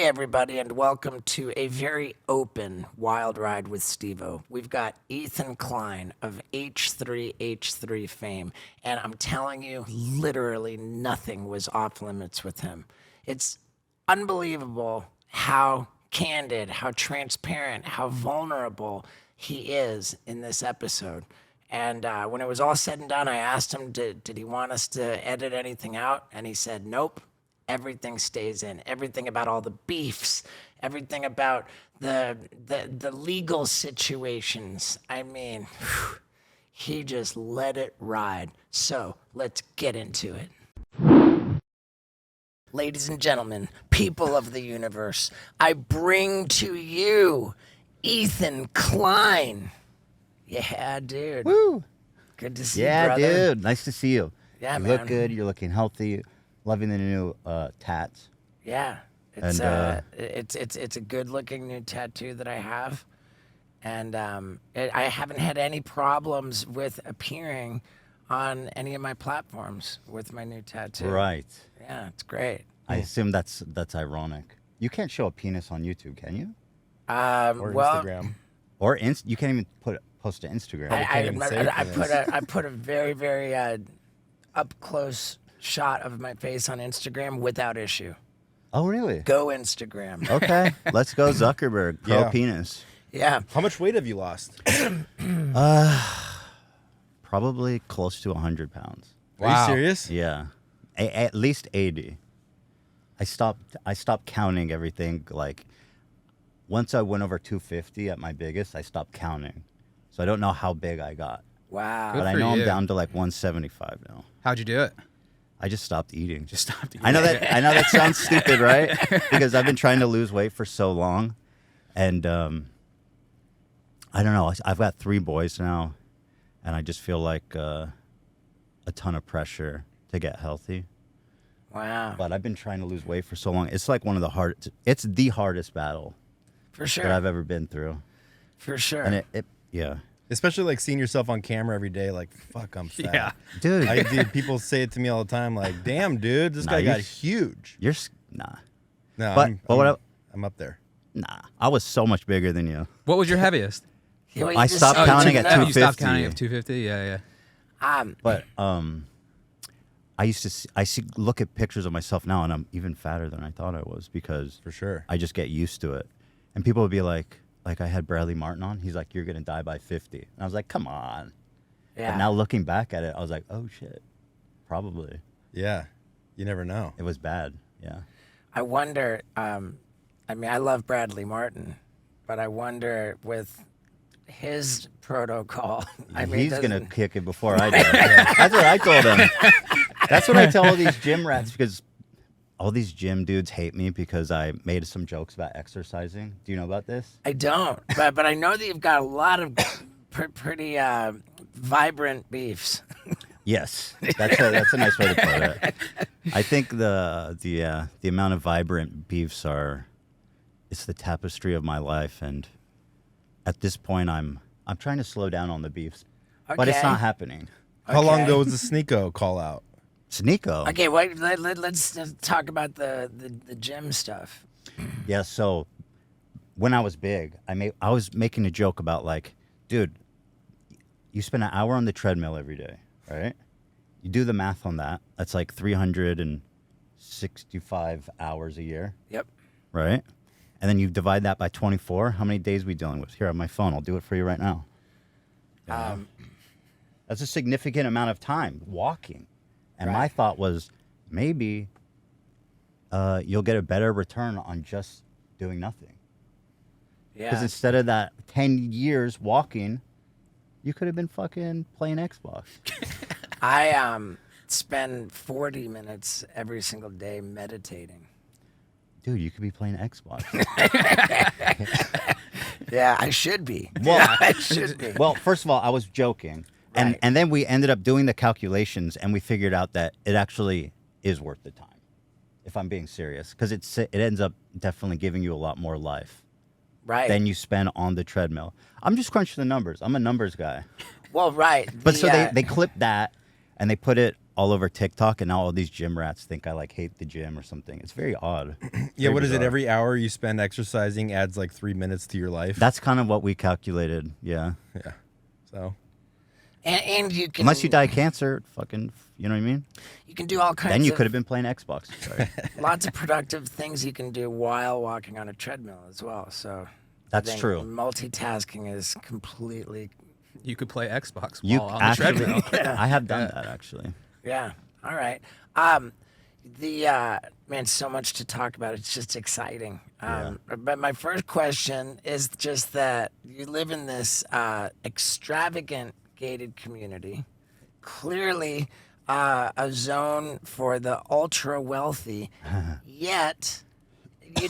everybody, and welcome to a very open Wild Ride with Steve-O. We've got Ethan Klein of H3H3 fame, and I'm telling you, literally nothing was off limits with him. It's unbelievable how candid, how transparent, how vulnerable he is in this episode. And when it was all said and done, I asked him, did he want us to edit anything out? And he said, nope. Everything stays in. Everything about all the beefs. Everything about the legal situations. I mean, he just let it ride. So let's get into it. Ladies and gentlemen, people of the universe, I bring to you Ethan Klein. Yeah, dude. Woo! Good to see you, brother. Yeah, dude. Nice to see you. Yeah, you man. look good. You're looking healthy. Loving the new tats. Yeah, it's a good-looking new tattoo that I have, and I haven't had any problems with appearing on any of my platforms with my new tattoo. Right. Yeah, it's great. I assume that's ironic. You can't show a penis on YouTube, can you? Or Instagram. Or you can't even post to Instagram. I put a very, very up close shot of my face on Instagram without issue. Oh, really? Go Instagram. Okay, let's go Zuckerberg. Pro Yeah. penis. Yeah. How much weight have you lost? Probably close to 100 pounds. Are you serious? Yeah, at least 80. I stopped counting everything. Like once I went over 250 at my biggest, I stopped counting. So I don't know how big I got. Wow. But I for know you. I'm down to like 175 now. How'd you do it? I just stopped eating. Just stopped eating. I know that sounds stupid, right? Because I've been trying to lose weight for so long, and I don't know. I've got 3 boys now, and I just feel like a ton of pressure to get healthy. Wow. But I've been trying to lose weight for so long. It's like one of the hardest. It's the hardest battle For sure. that I've ever been through, For sure. and yeah, Especially like seeing yourself on camera every day, like, fuck, I'm fat. Yeah. dude. People say it to me all the time, like, damn, dude, this Nah, guy you got s- huge. nah. No, But I'm up there. Nah, I was so much bigger than you. What was your heaviest? Yeah, well, you I just stopped said counting you at know. 250. You stopped counting at 250? Yeah, yeah. But I used to look at pictures of myself now, and I'm even fatter than I thought I was because For sure. I just get used to it. And people would be like I had Bradley Martin on. He's like, "You're gonna die by 50," and I was like, "Come on." Yeah. But now looking back at it, I was like, "Oh shit, probably Yeah. You never know. it was bad." Yeah. I wonder, I mean, I love Bradley Martin, but I wonder with his protocol, I mean, He's gonna doesn't- kick it before I do. That's what I told him. That's what I tell all these gym rats because all these gym dudes hate me because I made some jokes about exercising. Do you know about this? I don't, but I know that you've got a lot of pretty vibrant beefs. Yes, that's a nice way to put it. I think the amount of vibrant beefs it's the tapestry of my life, and at this point, I'm trying to slow down on the beefs, but it's Okay. not happening. How long Okay. ago was the Sneeko call out? Sneeko. Okay, wait, let's talk about the gym stuff. Yeah. So when I was big, I was making a joke about like, dude, you spend an hour on the treadmill every day, right? You do the math on that. That's like 365 hours a year. Yep. Right? And then you divide that by 24. How many days are we dealing with? Here on my phone. I'll do it for you right now. That's a significant amount of time walking. And my Right. thought was maybe you'll get a better return on just doing nothing. Because Yeah. instead of that 10 years walking, you could have been fucking playing Xbox. I spend 40 minutes every single day meditating. Dude, you could be playing Xbox. Yeah, I should be. Well, I should be. Well, first of all, I was joking. Right. And then we ended up doing the calculations, and we figured out that it actually is worth the time, if I'm being serious, because it ends up definitely giving you a lot more life Right. than you spend on the treadmill. I'm just crunching the numbers. I'm a numbers guy. Well, right. But so they clipped that, and they put it all over TikTok, and now all these gym rats think I like hate the gym or something. It's very odd. Yeah, Very what is it? bizarre. Every hour you spend exercising adds like 3 minutes to your life. That's kind of what we calculated. Yeah. yeah. So And you can Unless you die of cancer, fucking, you know what I mean? you can do all kinds. Then you of, could have been playing Xbox. Sorry. lots of productive things you can do while walking on a treadmill as well. So That's I think true. Multitasking is completely. You could play Xbox You while on the actually, treadmill. I have done that actually. Yeah. All right. Man, so much to talk about. It's just exciting. But my first question is just that you live in this extravagant gated community, clearly a zone for the ultra wealthy, yet you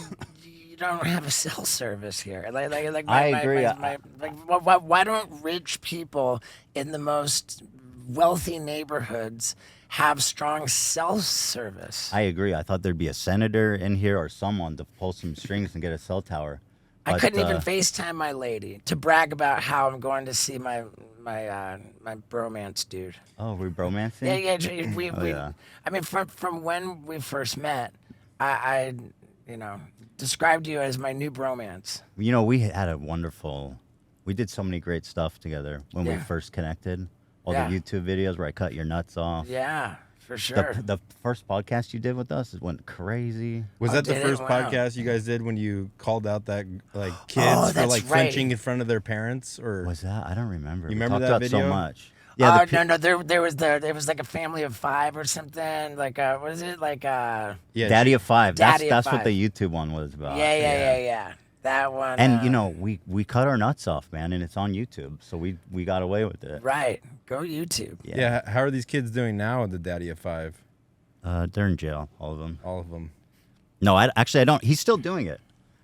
don't have a cell service here. I agree. Why don't rich people in the most wealthy neighborhoods have strong cell service? I agree. I thought there'd be a senator in here or someone to pull some strings and get a cell tower. I But, couldn't even FaceTime my lady to brag about how I'm going to see my bromance dude. Oh, we're bromancing? Yeah. I mean, from when we first met, I described you as my new bromance. You know, we had a wonderful. We did so many great stuff together when we Yeah. first connected. All Yeah. the YouTube videos where I cut your nuts off. Yeah, for sure. The first podcast you did with us went crazy. was that the did it? first Wow. podcast you guys did when you called out that like kids for that's like right. flinching in front of their parents? Or Was that? I don't remember. You We remember talked that about video? so much. Yeah. No, there was like a family of 5 or something. Like what is it? Like yeah, Daddy of Five. Daddy of That's what Five. the YouTube one was about. yeah. That one. And you know, we cut our nuts off, man, and it's on YouTube, so we got away with it. right? Go YouTube. yeah. How are these kids doing now with the Daddy of Five? They're in jail, all of them. All of them. No, I don't. He's still doing it.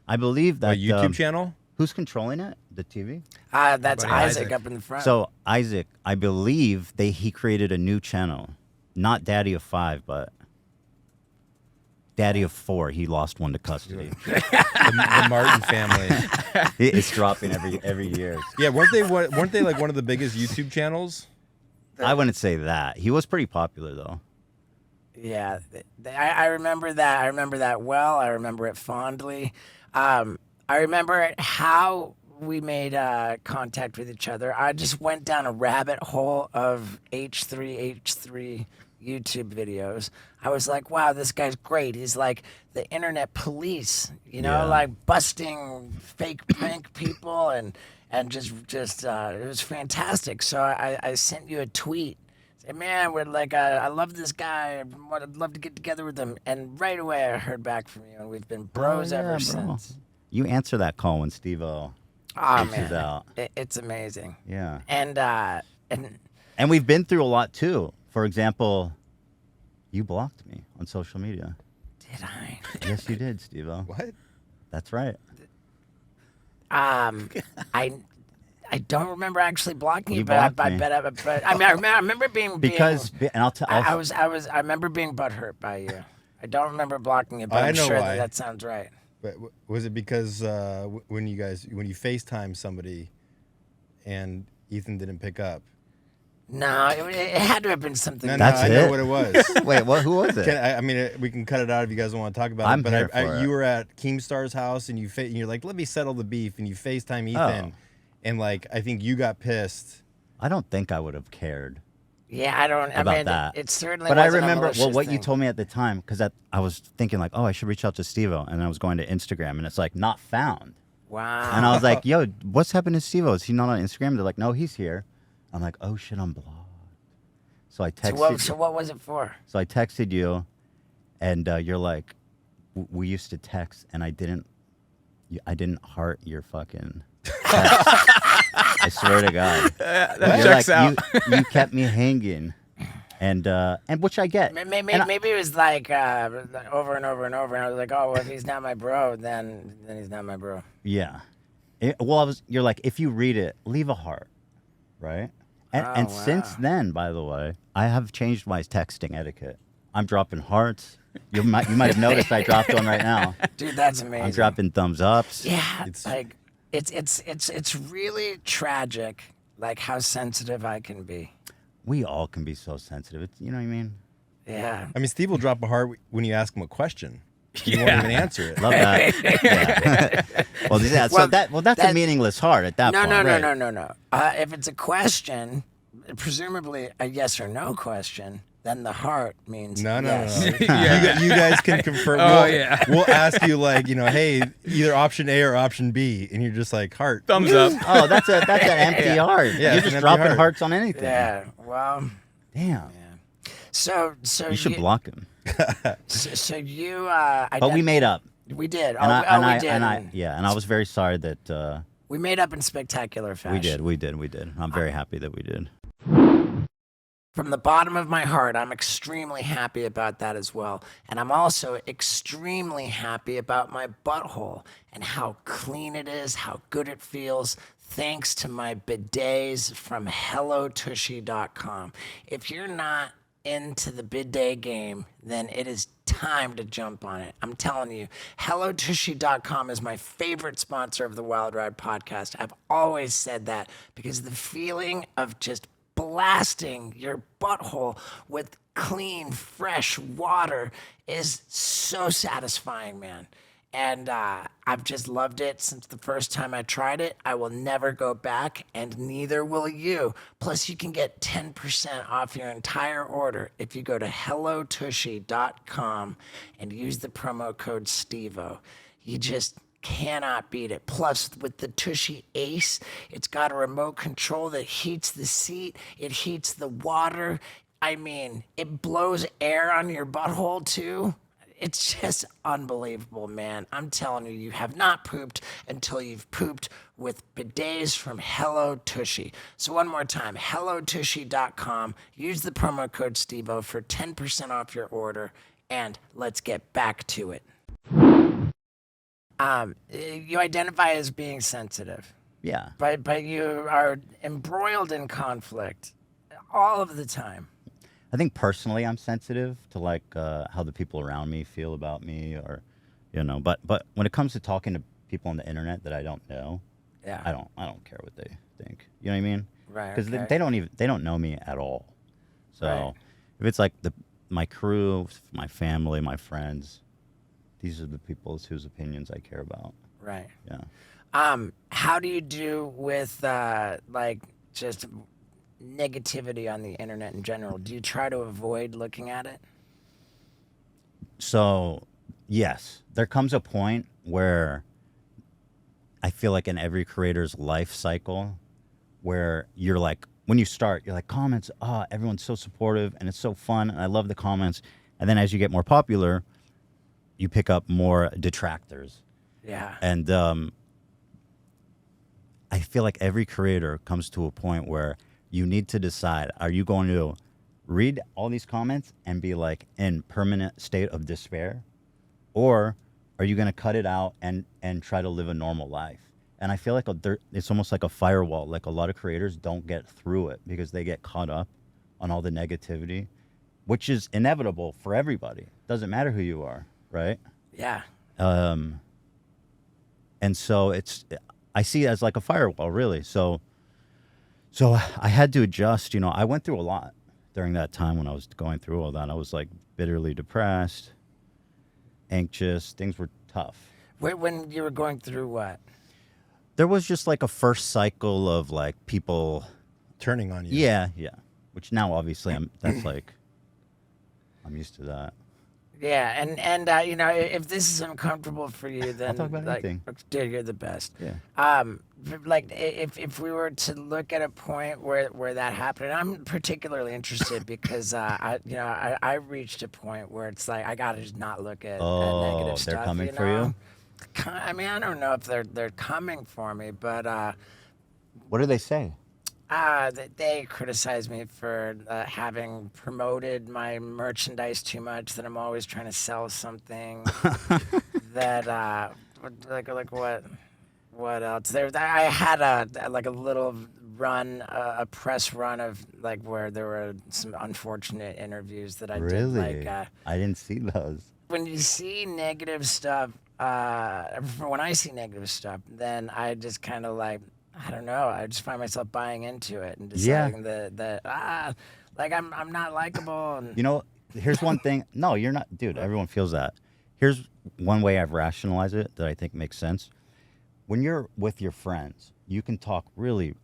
I believe that. A YouTube channel? Who's controlling it? The TV. That's buddy Isaac Isaac. up in the front. So Isaac, I believe he created a new channel, not Daddy of Five, but Daddy of Four. He lost one to custody. The Martin family. It's dropping every year. Yeah, weren't they like one of the biggest YouTube channels? I wouldn't say that. He was pretty popular though. yeah, I remember that. I remember that well. I remember it fondly. I remember how we made contact with each other. I just went down a rabbit hole of H3 YouTube videos. I was like, wow, this guy's great. He's like the internet police, Yeah. like busting fake prank people and just it was fantastic. So I sent you a tweet. Say, man, we're like, I love this guy. I'd love to get together with him. And right away I heard back from you, and we've been bros Oh, yeah, ever bro. since. You answer that call when Steve-O Oh reaches man, out. it's amazing. Yeah. And And we've been through a lot too. For example, you blocked me on social media. did I? Yes, you did, Steve-O. What? That's right. I don't remember actually blocking you, You but I blocked me. but I mean I remember being And I remember being butthurt by you. I don't remember blocking you, but I I'm know sure why. that sounds right. But was it because when you FaceTime somebody and Ethan didn't pick up? No, it had to have been something. No, That's I know it? what it was. Wait, what? Who was it? I mean, we can cut it out if you guys don't want to talk about I'm it. But here for it. you were at Keemstar's house and you're like, let me settle the beef, and you FaceTime Ethan, and like I think you got pissed. I don't think I would have cared Yeah, I don't. about I mean, that. it certainly. But I wasn't a remember malicious what you thing. told me at the time, because I was thinking like, oh, I should reach out to Steve-O, and I was going to Instagram, and it's like not found. Wow. And I was like, yo, what's happened to Steve-O? Is he not on Instagram? They're like, no, he's here. I'm like, oh shit, I'm blocked. So I texted. So what was it for? So I texted you, and you're like, we used to text, and I didn't heart your fucking text. I swear to God. That You're checks like, out. You kept me hanging, and which I get. Maybe, And I- maybe it was like over and over and over, and I was like, oh, well, if he's not my bro, then he's not my bro. Yeah. You're like, if you read it, leave a heart, right? And Oh, since wow. then, by the way, I have changed my texting etiquette. I'm dropping hearts. You might have noticed I dropped one right now. Dude, that's amazing. I'm dropping thumbs ups. Yeah, It's- it's really tragic, like how sensitive I can be. we all can be so sensitive. It's, you know what I mean? Yeah. I mean, Steve will drop a heart when you ask him a question. You won't even answer it. Love that. Yeah. well, that's a meaningless heart at that No, point. no, no, right? no, no, no. If it's a question, presumably a yes or no question, then the heart means No. yes. You guys can confirm. Oh, we'll, yeah. we'll ask you like, hey, either option A or option B, and you're just like heart. Thumbs up. Oh, that's an empty heart. Yeah, You're it's an just empty dropping heart. hearts on anything. Yeah. Well. Damn. So You should block him. So you. But we made up. We did. And We did. and I was very sorry that We made up in spectacular fashion. we did. I'm very happy that we did. From the bottom of my heart, I'm extremely happy about that as well. And I'm also extremely happy about my butthole and how clean it is, how good it feels, thanks to my bidets from HelloTushy.com. If you're not into the bidet game, then it is time to jump on it. I'm telling you, HelloTushy.com is my favorite sponsor of the Wild Ride podcast. I've always said that because the feeling of just blasting your butthole with clean, fresh water is so satisfying, man. And I've just loved it since the first time I tried it. I will never go back, and neither will you. Plus, you can get 10% off your entire order if you go to HelloTushy.com and use the promo code STEVO. You just cannot beat it. Plus, with the Tushy Ace, it's got a remote control that heats the seat, it heats the water. I mean, it blows air on your butthole too. It's just unbelievable, man. I'm telling you, you have not pooped until you've pooped with bidets from Hello Tushy. So one more time, HelloTushy.com. Use the promo code STEVO for 10% off your order, and let's get back to it. You identify as being sensitive, Yeah. but you are embroiled in conflict all of the time. I think personally I'm sensitive to like how the people around me feel about me, or but when it comes to talking to people on the internet that I don't know, Yeah. I don't care what they think. You know what I mean? Right, Because okay. they don't know me at all. So Right. if it's like my crew, my family, my friends, these are the people whose opinions I care about. Right. Yeah. How do you do with like just negativity on the internet in general? Do you try to avoid looking at it? So, yes, there comes a point where I feel like in every creator's life cycle where you're like, when you start, you're like, comments, everyone's so supportive and it's so fun and I love the comments. And then as you get more popular, you pick up more detractors. Yeah. And I feel like every creator comes to a point where you need to decide, are you going to read all these comments and be like in permanent state of despair? Or are you going to cut it out and try to live a normal life? And I feel like it's almost like a firewall. Like a lot of creators don't get through it because they get caught up on all the negativity, which is inevitable for everybody. Doesn't matter who you are, right? Yeah. And so I see it as like a firewall, really. So I had to adjust. I went through a lot during that time when I was going through all that. I was like bitterly depressed, anxious. Things were tough. When you were going through what? There was just like a first cycle of like people. Turning on you. Yeah. Which now obviously I'm used to that. Yeah, and if this is uncomfortable for you, then talk about like, anything. dude, you're the best. Yeah. Like if we were to look at a point where that happened, and I'm particularly interested because I reached a point where it's like I gotta just not look at negative stuff. They're coming for you? I mean, I don't know if they're coming for me, but What do they say? they criticize me for having promoted my merchandise too much. That I'm always trying to sell something. That like what else? I had a little run, a press run of like where there were some unfortunate interviews that I Really? did. Like I didn't see those. when you see negative stuff, when I see negative stuff, then I just kind of like I don't know. I just find myself buying into it and Yeah. deciding that like I'm not likable. And You know, here's one thing. No, you're not, dude. Everyone feels that. Here's one way I've rationalized it that I think makes sense. When you're with your friends, you can talk really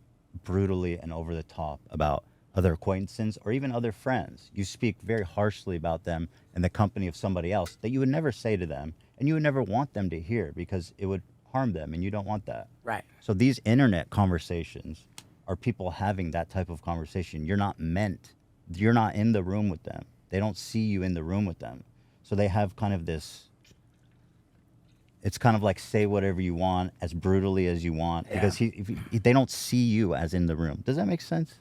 brutally and over the top about other acquaintances or even other friends. You speak very harshly about them in the company of somebody else that you would never say to them and you would never want them to hear because it would harm them and you don't want that. right. So these internet conversations are people having that type of conversation. You're not in the room with them. They don't see you in the room with them. So they have kind of this, it's kind of like say whatever you want as brutally as you want because they don't see you as in the room. Does that make sense?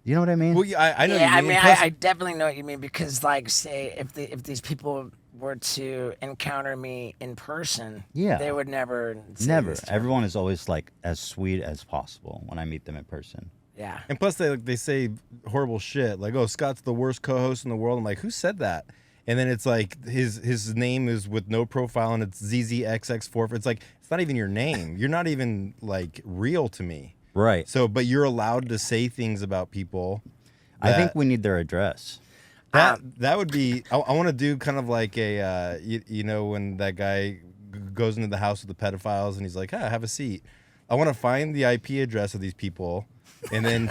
You know what I mean? Well, yeah, I know. Yeah, what I you mean. mean, Plus- I definitely know what you mean because, like, say if these people were to encounter me in person, Yeah. they would never. Say Never. this to me. Everyone is always like as sweet as possible when I meet them in person. Yeah. And plus, they say horrible shit like, "Oh, Scott's the worst co-host in the world." I'm like, "Who said that?" And then it's like his name is with no profile and it's ZZXX4. It's like it's not even your name. You're not even like real to me. Right. So, but you're allowed to say things about people. I think that- we need their address. that would be. I want to do kind of like a you know when that guy goes into the house with the pedophiles and he's like, "Ah, have a seat." I want to find the IP address of these people, and then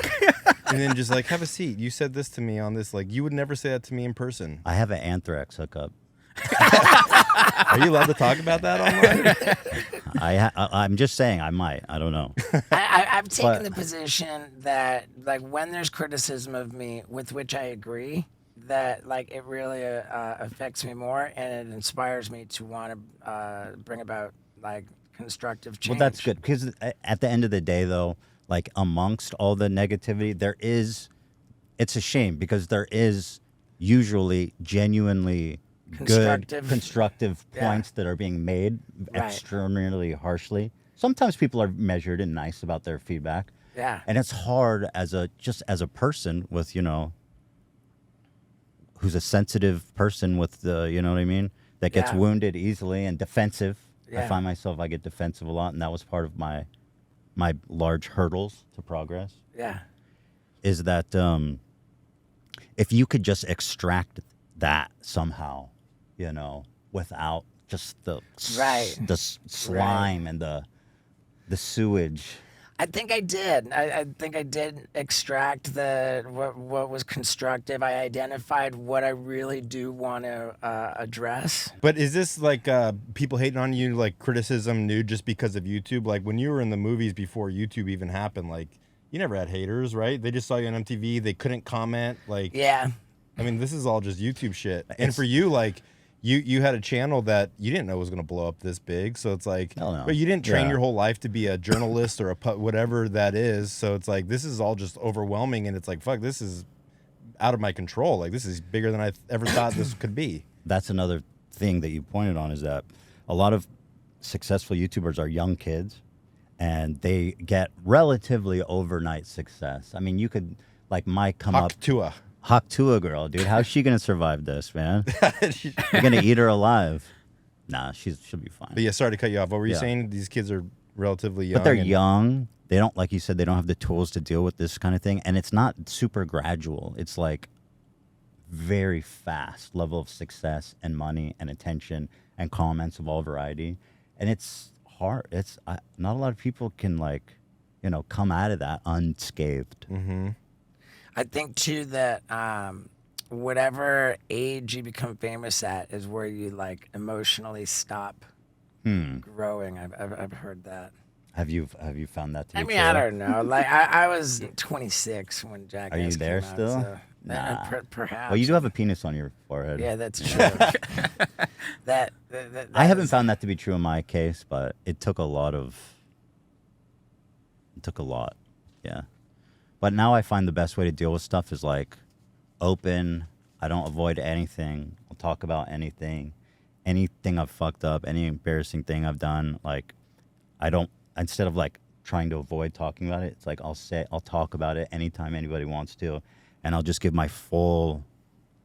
just like have a seat. You said this to me on this. Like you would never say that to me in person. I have an anthrax hookup. Are you allowed to talk about that online? I'm just saying I might. I don't know. I've taken But- the position that, like, when there's criticism of me with which I agree, that, like, it really affects me more and it inspires me to want to bring about, like, constructive change. Well, that's good because at the end of the day, though, like amongst all the negativity, it's a shame because there is usually genuinely Constructive. good, constructive Yeah. points that are being made Right. extraordinarily harshly. Sometimes people are measured and nice about their feedback. Yeah. And it's hard as a person with, who's a sensitive person with the, you know what I mean? That gets Yeah. wounded easily and defensive. I Yeah. find myself, I get defensive a lot. And that was part of my large hurdles to progress Yeah. is that if you could just extract that somehow, without just the Right. slime and the sewage. I think I did. I think I did extract what was constructive. I identified what I really do want to address. But is this like people hating on you, like criticism new just because of YouTube? Like when you were in the movies before YouTube even happened, like you never had haters, right? They just saw you on MTV. They couldn't comment. Like, Yeah. I mean, this is all just YouTube shit. And for you, like, you had a channel that you didn't know was going to blow up this big. So it's like, Hell no. but you didn't train Yeah. your whole life to be a journalist or whatever that is. So it's like, this is all just overwhelming. And it's like, fuck, this is out of my control. Like, this is bigger than I ever thought this could be. That's another thing that you pointed on is that a lot of successful YouTubers are young kids and they get relatively overnight success. I mean, you could, like Mike come up. Tua. Haktua girl, dude. How's she gonna survive this, man? You're gonna eat her alive. Nah, she'll be fine. But yeah, sorry to cut you off. What were you Yeah. saying? These kids are relatively young. But they're and- young. They don't, like you said, they don't have the tools to deal with this kind of thing. And it's not super gradual. It's like very fast level of success and money and attention and comments of all variety. And it's hard. Not a lot of people can come out of that unscathed. Mm-hmm. I think too that whatever age you become famous at is where you like emotionally stop growing. I've heard that. Have you found that to be I mean, true? I don't know. Like I was 26 when Jackass Are you there came out, still? so, Nah. perhaps. Well, you do have a penis on your forehead. Yeah, that's true. that I haven't is- found that to be true in my case, but it took a lot. Yeah. But now I find the best way to deal with stuff is like open. I don't avoid anything. I'll talk about anything I've fucked up, any embarrassing thing I've done. Like I don't, instead of like trying to avoid talking about it, it's like I'll talk about it anytime anybody wants to. And I'll just give my full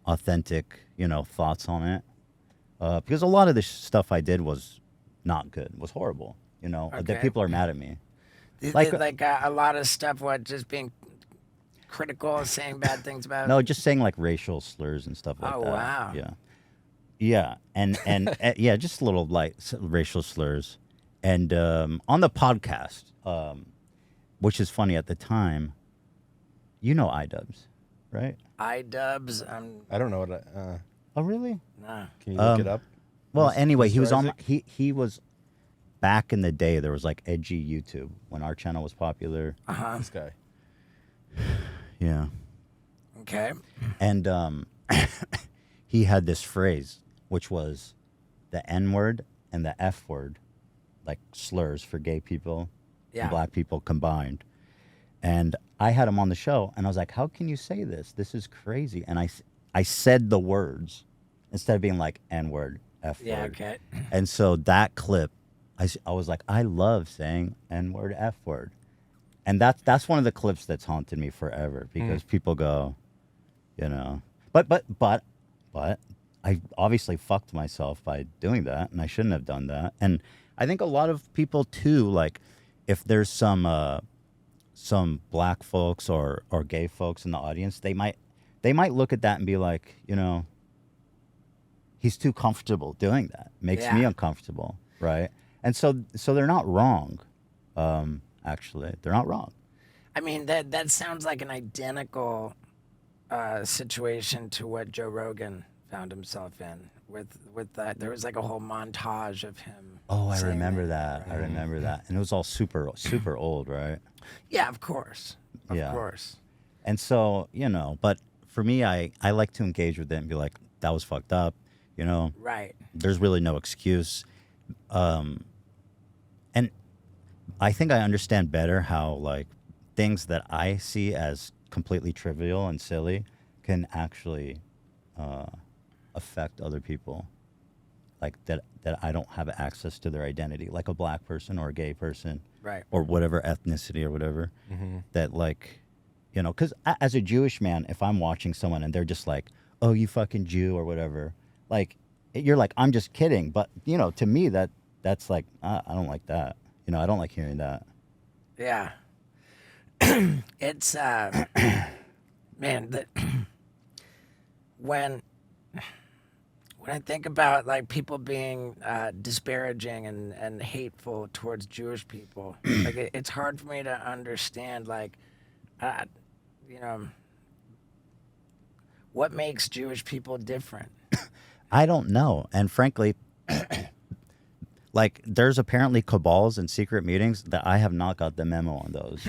authentic, thoughts on it. Because a lot of the stuff I did was not good, was horrible, that Okay. people are mad at me. Like a lot of stuff. What, just being critical, saying bad things about. No, just saying like racial slurs and stuff like Oh, that. wow. Yeah. Yeah, and yeah, just little like racial slurs, and on the podcast, which is funny at the time. You know iDubbbz, right? iDubbbz. I don't know what. Oh, really? Nah. Can you look it up? Well, anyway, he Mr. was on. Isaac? He was back in the day. There was like edgy YouTube when our channel was popular. This guy. Yeah, Okay. and he had this phrase, which was the N word and the F word, like slurs for gay people Yeah. and black people combined. And I had him on the show, and I was like, "How can you say this? This is crazy." And I said the words instead of being like N word, F word. Yeah. Okay. And so that clip, I was like, I love saying N word, F word, and that's one of the clips that's haunted me forever because people go, you know, but I obviously fucked myself by doing that, and I shouldn't have done that. And I think a lot of people too, like, if there's some black folks or gay folks in the audience, they might look at that and be like, you know, he's too comfortable doing that. Makes me Yeah. uncomfortable, right? And so they're not wrong. Actually, they're not wrong. I mean, that sounds like an identical situation to what Joe Rogan found himself in with that. There was like a whole montage of him. Oh, I saying remember that. I remember that. And it was all super old, right? Yeah, of course. Of Yeah. course. And so, you know, but for me, I like to engage with it and be like, that was fucked up, you know? Right. There's really no excuse. And I think I understand better how, like, things that I see as completely trivial and silly can actually affect other people. Like that I don't have access to their identity, like a black person or a gay person, Right. or whatever ethnicity or whatever. That, like, you know, because as a Jewish man, if I'm watching someone and they're just like, "Oh, you fucking Jew" or whatever, like, you're like, I'm just kidding. But, you know, to me, that's like, I don't like that. You know, I don't like hearing that. Yeah. It's man, when I think about like people being disparaging and hateful towards Jewish people, like it's hard for me to understand, like, you know, what makes Jewish people different. I don't know. And frankly, like, there's apparently cabals and secret meetings that I have not got the memo on those.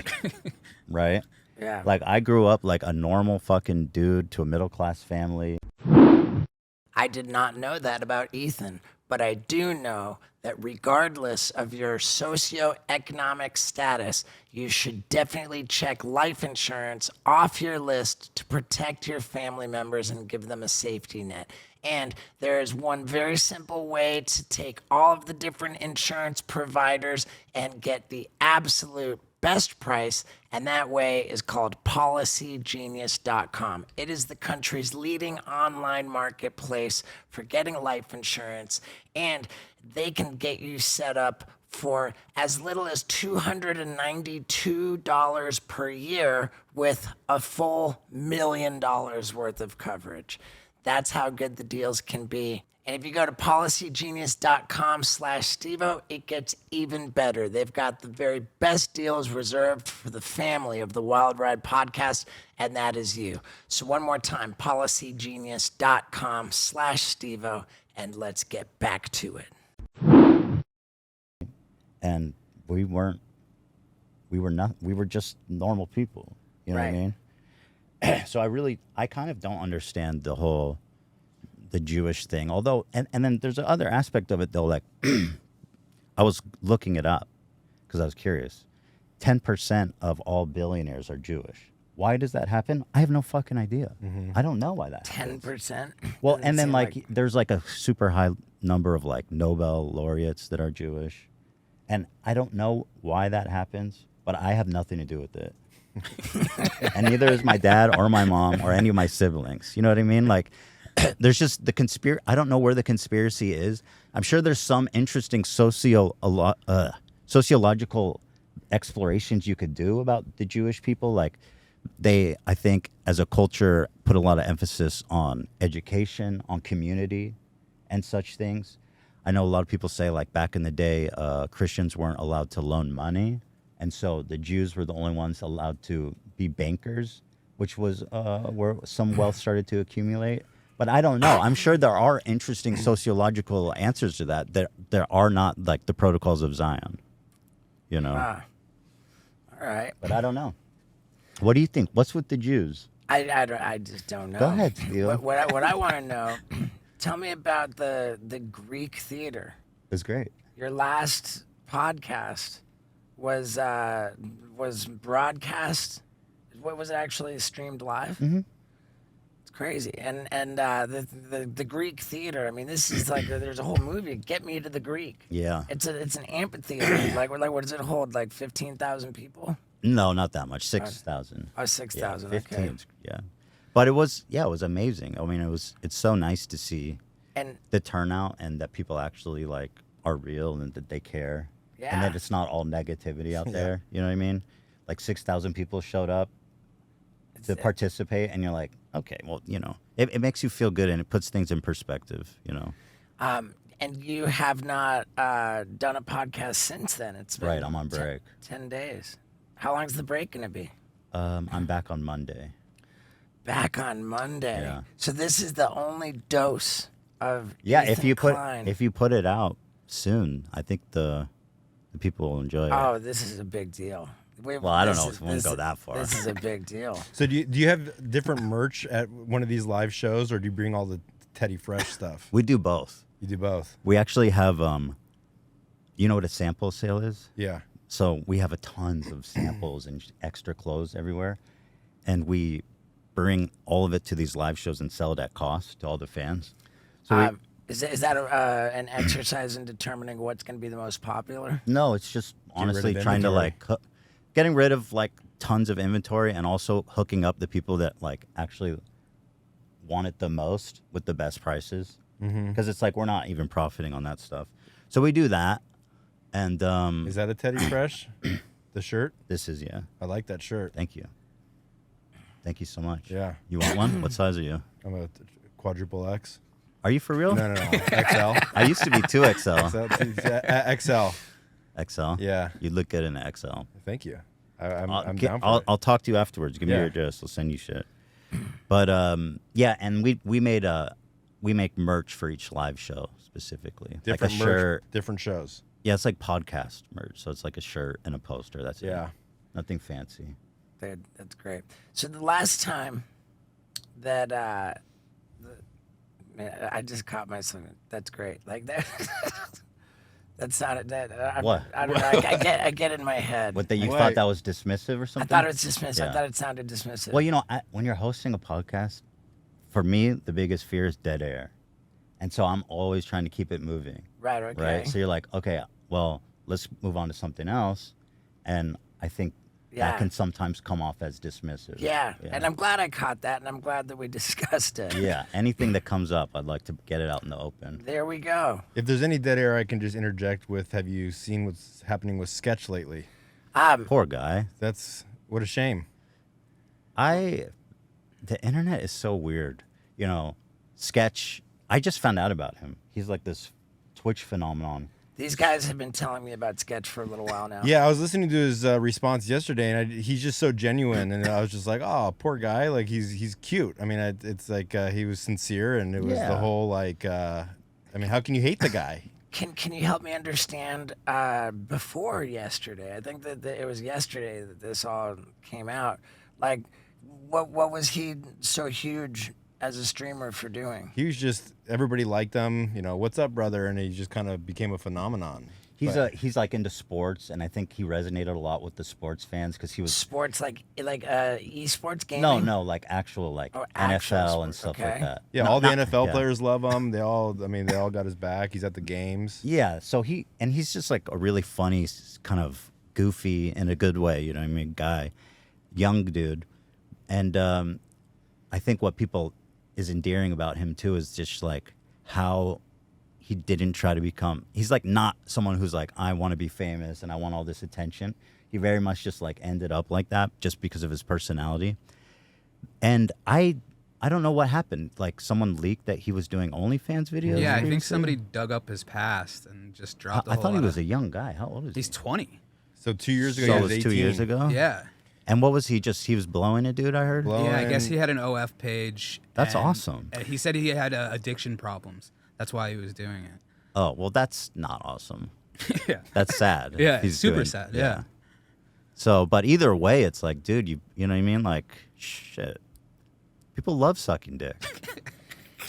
Right? Yeah. Like, I grew up like a normal fucking dude to a middle class family. I did not know that about Ethan, but I do know that regardless of your socioeconomic status, you should definitely check life insurance off your list to protect your family members and give them a safety net. And there is one very simple way to take all of the different insurance providers and get the absolute best price, and that way is called policygenius.com. It is the country's leading online marketplace for getting life insurance, and they can get you set up for as little as $292 per year with a full $1 million worth of coverage. That's how good the deals can be. And if you go to policygenius.com/Stevo, it gets even better. They've got the very best deals reserved for the family of the Wild Ride podcast, and that is you. So one more time, policygenius.com/Stevo, and let's get back to it. And we were just normal people. You know what I Right. mean? So I kind of don't understand the Jewish thing. Although, and then there's another aspect of it though. Like, I was looking it up because I was curious. 10% of all billionaires are Jewish. Why does that happen? I have no fucking idea. I don't know why that happens. 10%? Well, Doesn't and then seem like there's like a super high number of like Nobel laureates that are Jewish. And I don't know why that happens, but I have nothing to do with it. And neither is my dad or my mom or any of my siblings. You know what I mean? Like, there's just the conspiracy. I don't know where the conspiracy is. I'm sure there's some interesting sociological explorations you could do about the Jewish people. Like they, I think, as a culture, put a lot of emphasis on education, on community, and such things. I know a lot of people say, like, back in the day, Christians weren't allowed to loan money, and so the Jews were the only ones allowed to be bankers, which was where some wealth started to accumulate. But I don't know. I'm sure there are interesting sociological answers to that. There are not, like, the protocols of Zion, you know. All right. But I don't know. What do you think? What's with the Jews? I just don't know. Go ahead, Steele. What I want to know, tell me about the Greek theater. It's great. Your last podcast was broadcast. What was it actually streamed live? Mm-hmm. It's crazy. And the Greek theater. I mean, this is like there's a whole movie. Get me to the Greek. Yeah. It's an amphitheater. like what does it hold? Like 15,000 people. No, not that much. 6,000. Oh, 6,000. Yeah, Okay. 15. Yeah. But it was amazing. I mean, it's so nice to see And the turnout and that people actually like are real and that they care. Yeah. And that it's not all negativity out there. You know what I mean? Like 6,000 people showed up to participate, and you're like, okay, well, you know, it makes you feel good and it puts things in perspective, you know. And you have not done a podcast since then. It's been Right, I'm on break. 10 days. How long's the break going to be? I'm back on Monday. Back on Monday. Yeah. So this is the only dose of Yeah, Ethan Klein. if you put it out soon, I think the people will enjoy it. Oh, this is a big deal. Well, I don't know if it won't go that far. This is a big deal. So do you have different merch at one of these live shows, or do you bring all the Teddy Fresh stuff? We do both. You do both. We actually have you know what a sample sale is? Yeah. So we have a tons of samples and extra clothes everywhere, and we bring all of it to these live shows and sell it at cost to all the fans. So Is that an exercise in determining what's going to be the most popular? no, it's just honestly of trying to inventory. like getting rid of like tons of inventory and also hooking up the people that like actually want it the most with the best prices. Because it's like we're not even profiting on that stuff. So we do that. And Is that a Teddy Fresh? The shirt? this is, yeah. I like that shirt. Thank you. Thank you so much. Yeah. You want one? What size are you? I'm a quadruple X. Are you for real? No. XL. I used to be 2XL. XL. XL? Yeah. You look good in an XL. Thank you. I'm down for it. I'll talk to you afterwards. Give me Yeah. your address. I'll send you shit. But yeah, and we make merch for each live show specifically. Different like a merch, shirt. different shows. Yeah, it's like podcast merch. So it's like a shirt and a poster. That's it. Yeah. Nothing fancy. That's great. So the last time that man, I just caught myself. That's great. Like that. That's not that. What? I don't know. I get it in my head. What, that you Wait. thought that was dismissive or I something? thought it was dismissive. I Yeah. thought it sounded dismissive. Well, you know, when you're hosting a podcast, for me, the biggest fear is dead air. And so I'm always trying to keep it moving. Right. Okay. Right? So you're like, okay, well, let's move on to something else. And I think Yeah. that can sometimes come off as dismissive. Yeah. And I'm glad I caught that, and I'm glad that we discussed it. Yeah, anything that comes up, I'd like to get it out in the open. There we go. If there's any dead air, I can just interject with, have you seen what's happening with Sketch lately? Poor guy. That's, what a shame. The internet is so weird. You know, Sketch, I just found out about him. He's like this Twitch phenomenon. These guys have been telling me about Sketch for a little while now. Yeah, I was listening to his response yesterday, and he's just so genuine, and I was just like, oh, poor guy. Like, he's cute. I mean, it's like he was sincere, and it was the Yeah. whole, like, I mean, how can you hate the guy? Can you help me understand before yesterday? I think that it was yesterday that this all came out. Like, what was he so huge as a streamer for doing? He was just, everybody liked him, you know, what's up, brother? And he just kind of became a phenomenon. He's like into sports, and I think he resonated a lot with the sports fans because he was Sports like esports gaming? no, like actual like Oh, actual NFL and sports, stuff like okay. that. Yeah, No, all the not- NFL yeah. players love him. They all got his back. He's at the games. Yeah, so he's just like a really funny, kind of goofy in a good way, you know what I mean, guy, young dude. And I think what people is endearing about him too is just like how he didn't try to become, he's like not someone who's like, I want to be famous and I want all this attention. He very much just like ended up like that just because of his personality. And I don't know what happened. Like someone leaked that he was doing OnlyFans videos. Yeah, I think previously? somebody dug up his past and just dropped. I thought he was a young guy. How old is He's he? 20. So 2 years ago, So he it was was 18. 2 years ago. Yeah. And what was he? He was blowing it, dude. I heard. Yeah, I guess he had an OF page. That's and, awesome. He said he had addiction problems. That's why he was doing it. Oh well, that's not awesome. Yeah. That's sad. Yeah, He's super doing- sad. Yeah. So, but either way, it's like, dude, you know what I mean? Like, shit. People love sucking dick.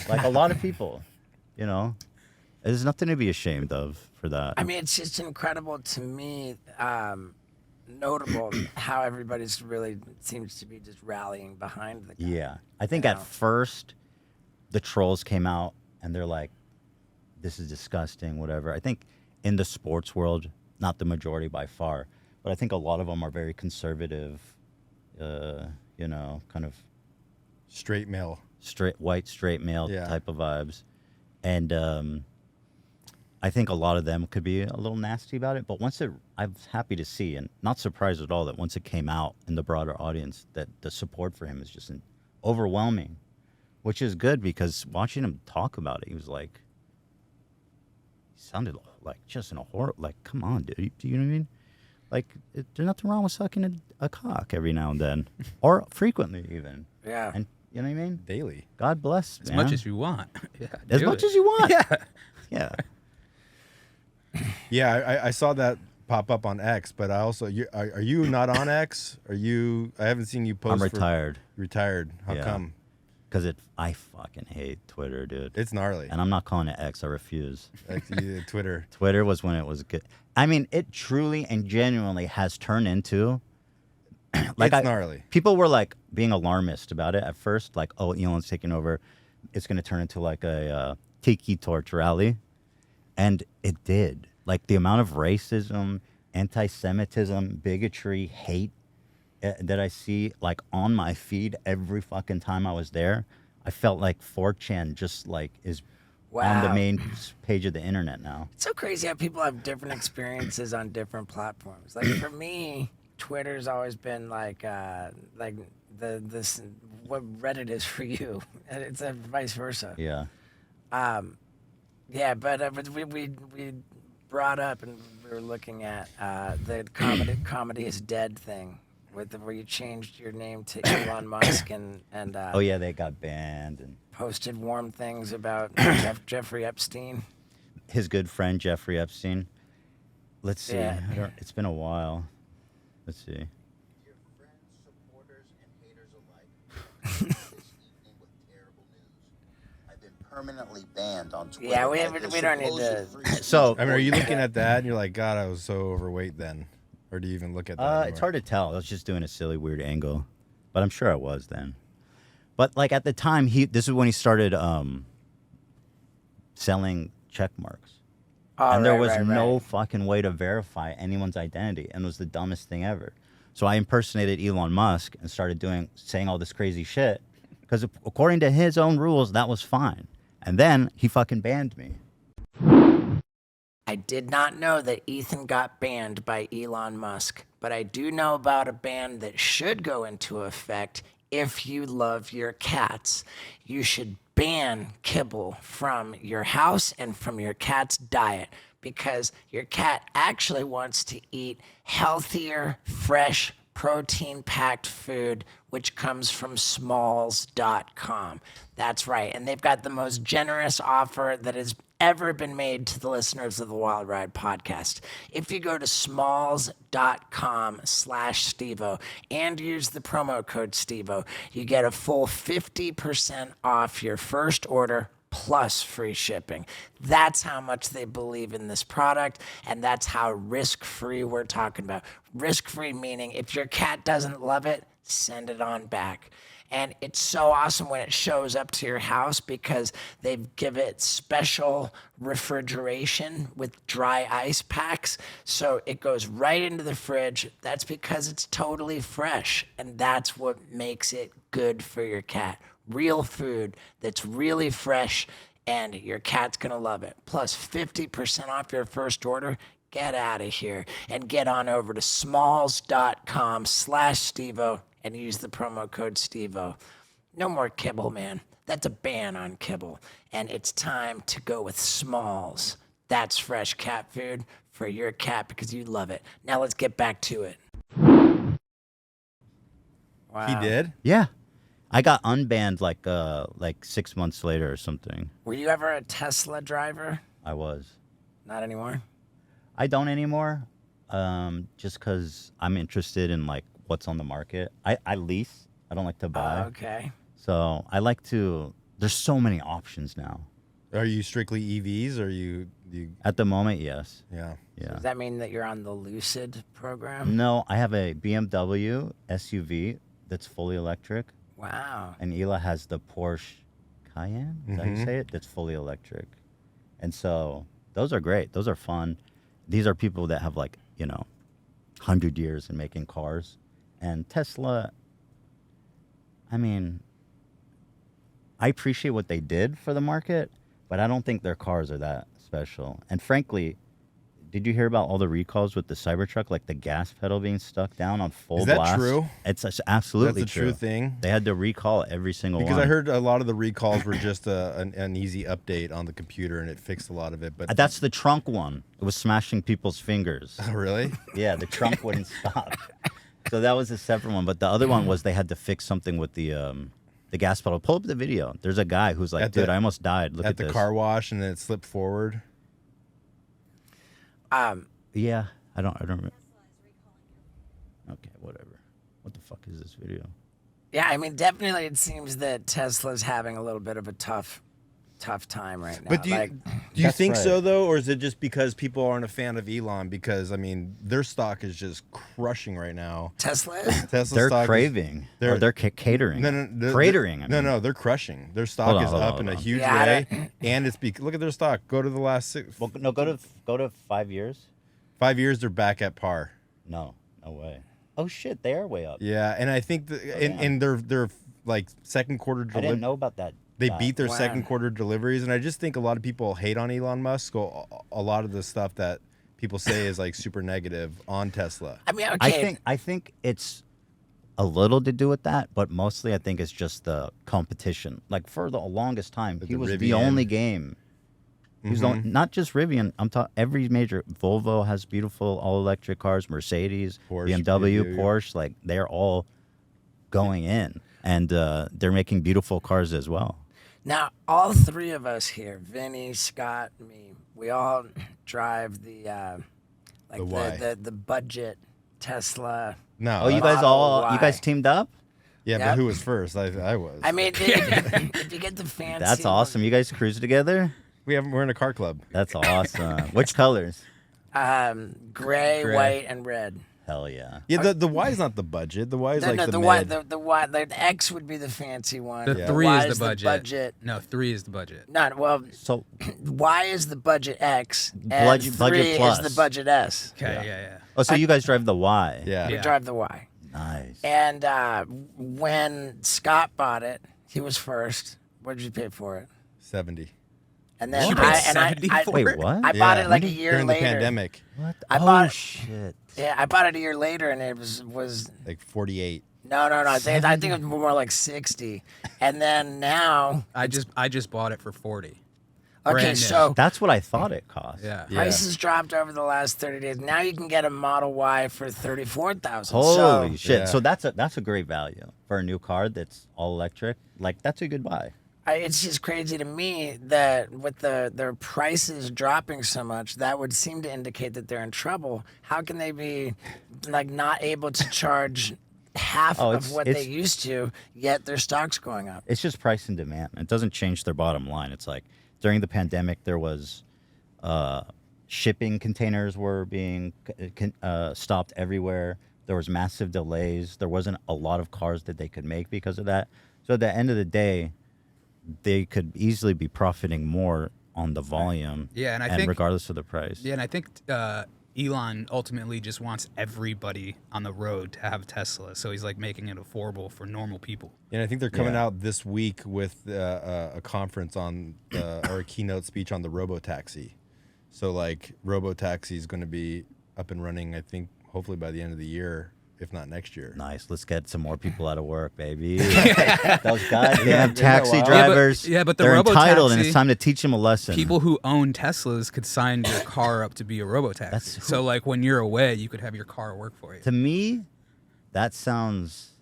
Like a lot of people, you know. There's nothing to be ashamed of for that. I mean, it's just incredible to me, notable how everybody's really seems to be just rallying behind the guy. Yeah. I think at first the trolls came out and they're like, this is disgusting, whatever. I think in the sports world, not the majority by far, but I think a lot of them are very conservative, you know, kind of straight male. white straight male Yeah. type of vibes. And I think a lot of them could be a little nasty about it. But I was happy to see and not surprised at all that once it came out in the broader audience that the support for him is just overwhelming, which is good because watching him talk about it, he was like, he sounded like just in a horror, like, come on, dude. Do you know what I mean? Like, there's nothing wrong with sucking a cock every now and then, or frequently even. Yeah. And you know what I mean? Daily. God bless, As man. much as you want. Yeah, As do much it. as you want. Yeah. Yeah. Yeah, I saw that pop up on X, but I also are you not on X? Are you? I haven't seen you post. I'm retired. Retired. How Yeah. come? Because I fucking hate Twitter, dude. It's gnarly. And I'm not calling it X. I refuse. Twitter. Twitter was when it was good. I mean, it truly and genuinely has turned into like It's gnarly. People were like being alarmist about it at first, like, oh, Elon's taking over. It's going to turn into like a tiki torch rally. And it did. Like the amount of racism, anti-Semitism, bigotry, hate that I see like on my feed every fucking time I was there, I felt like 4chan just like is on the Wow. main page of the internet now. It's so crazy how people have different experiences on different platforms. Like for me, Twitter's always been like this what Reddit is for you. And it's vice versa. Yeah. Yeah, but we brought up and we were looking at the comedy is dead thing where you changed your name to Elon Musk and Oh yeah, they got banned and posted warm things about Jeffrey Epstein. his good friend Jeffrey Epstein. Let's see. Yeah. It's been a while. Let's see. Your friends, supporters, and haters alike. This evening with terrible news. I've been permanently banned on Twitter. Yeah, by the we don't need supposed to- free speech So I mean, are you looking at that and you're like, God, I was so overweight then, or do you even look at that? It's hard to tell. I was just doing a silly, weird angle, but I'm sure I was then. But like at the time, this is when he started selling check marks, Oh, and there right, was right, no right. fucking way to verify anyone's identity, and it was the dumbest thing ever. So I impersonated Elon Musk and started saying all this crazy shit because according to his own rules, that was fine. And then he fucking banned me. I did not know that Ethan got banned by Elon Musk, but I do know about a ban that should go into effect if you love your cats. You should ban kibble from your house and from your cat's diet because your cat actually wants to eat healthier, fresh, protein-packed food, which comes from smalls.com. That's right. And they've got the most generous offer that has ever been made to the listeners of the Wild Ride podcast. If you go to smalls.com/Stevo and use the promo code Stevo, you get a full 50% off your first order plus free shipping. That's how much they believe in this product, and that's how risk-free we're talking about. Risk-free meaning if your cat doesn't love it, send it on back. And it's so awesome when it shows up to your house because they give it special refrigeration with dry ice packs. So it goes right into the fridge. That's because it's totally fresh. And that's what makes it good for your cat. Real food that's really fresh, and your cat's going to love it. Plus 50% off your first order. get out of here and get on over to smalls.com/Stevo and use the promo code Stevo. No more kibble, man. That's a ban on kibble. And it's time to go with Smalls. That's fresh cat food for your cat because you love it. Now let's get back to it. Wow. He did? Yeah. I got unbanned like 6 months later or something. Were you ever a Tesla driver? I was. Not anymore? I don't anymore, just because I'm interested in like what's on the market. I lease. I don't like to buy. Okay. So I like to. There's so many options now. Are you strictly EVs or you At the moment, yes. yeah. Yeah. Does that mean that you're on the Lucid program? No, I have a BMW SUV that's fully electric, Wow. and Ela has the Porsche Cayenne. Is that how you say it? That's fully electric, and so those are great. Those are fun. These are people that have 100 years in making cars, and Tesla. I mean, I appreciate what they did for the market, but I don't think their cars are that special. And frankly, did you hear about all the recalls with the Cybertruck, like the gas pedal being stuck down on full Is that blast? true? It's absolutely That's a true thing? They had to recall every single Because one. I heard a lot of the recalls were just an easy update on the computer and it fixed a lot of it. But That's the trunk one. It was smashing people's fingers. oh, really? Yeah, the trunk wouldn't stop. So that was a separate one. But the other one was they had to fix something with the gas pedal. Pull up the video. There's a guy who's like, At the- dude, I almost died. Look At at the this. car wash and then it slipped forward. Yeah, I don't. Okay, whatever. What the fuck is this video? Yeah, I mean, definitely it seems that Tesla's having a little bit of a tough time right now. But do you That's think so right. though, or is it just because people aren't a fan of Elon? Because I mean, their stock is just crushing right now. Tesla? Tesla They're stock is- craving. Or they're catering. No, Cratering. I mean. No, they're crushing. Their stock Hold on, is hold on, up in a hold on. huge Yeah, I way, and it's look at their stock. Go to the last Well, no, go to 5 years. 5 years. They're back at par. No way. Oh shit, they are way up. Yeah, and I think and their like second quarter I didn't delivery. know about that. They that. beat their Wow. second quarter deliveries, and I just think a lot of people hate on Elon Musk. So a lot of the stuff that people say is like super negative on Tesla. I mean, okay. I think it's a little to do with that, but mostly I think it's just the competition. Like for the longest time, he the was the Rivian. only game. He was not just Rivian. I'm talking every major. Volvo has beautiful all electric cars. Mercedes, Porsche, BMW, BMW. Porsche. Like they're all going in, and they're making beautiful cars as well. Now, all three of us here, Vinny, Scott, me, we all drive the Y. the budget Tesla. No, Oh, you that's- guys Model you guys Y. teamed up? yeah, Yep. but who was first? I was. I mean, if you get the fancy, That's awesome. You guys cruise together? we're in a car club. That's awesome. Which colors? gray, white, and red. Hell yeah. Yeah, the Y is not the budget. The Y is like the the mid. Y, the X would be the fancy one. The Yeah. 3 Y is the budget. No, 3 is the budget. Not well. So Y is the budget X, and Budget 3 is plus. the budget S. Okay, yeah. oh, so you guys drive the Y? Yeah. We Yeah. drive the Y. Nice. And when Scott bought it, he was first. What did you pay for it? 70. And then You I paid and I, 70 I, for Wait, it? what? I bought it like a Mhm. year during later. the pandemic, What? I oh bought- shit. Yeah, I bought it a year later, and it was like 48. no. I think it was more like 60. And then now, I just bought it for 40. okay, Brand new. so That's what I thought it cost. Yeah. Yeah. prices dropped over the last 30 days. Now you can get a Model Y for 34,000. Holy So shit. Yeah. So that's a great value for a new car that's all electric. Like that's a good buy. it's just crazy to me that with their prices dropping so much, that would seem to indicate that they're in trouble. How can they be like not able to charge half Oh, of what it's- they used to, yet their stock's going up? It's just price and demand. It doesn't change their bottom line. It's like during the pandemic there was shipping containers were being stopped everywhere. There was massive delays. There wasn't a lot of cars that they could make because of that. So at the end of the day, they could easily be profiting more on the volume. Yeah, and I think- regardless of the price. Yeah, and I think Elon ultimately just wants everybody on the road to have Tesla, so he's like making it affordable for normal people. And I think they're coming Yeah. out this week with a conference on or a keynote speech on the robotaxi. So like robo-taxi is going to be up and running, I think, hopefully by the end of the year, if not next year. Nice. Let's get some more people out of work, baby. Those goddamn taxi wild? drivers. Yeah, but the they're robo-taxi- entitled, and it's time to teach them a lesson. People who own Teslas could sign your car up to be a robotaxi. So like when you're away, you could have your car work for you. To me, that sounds.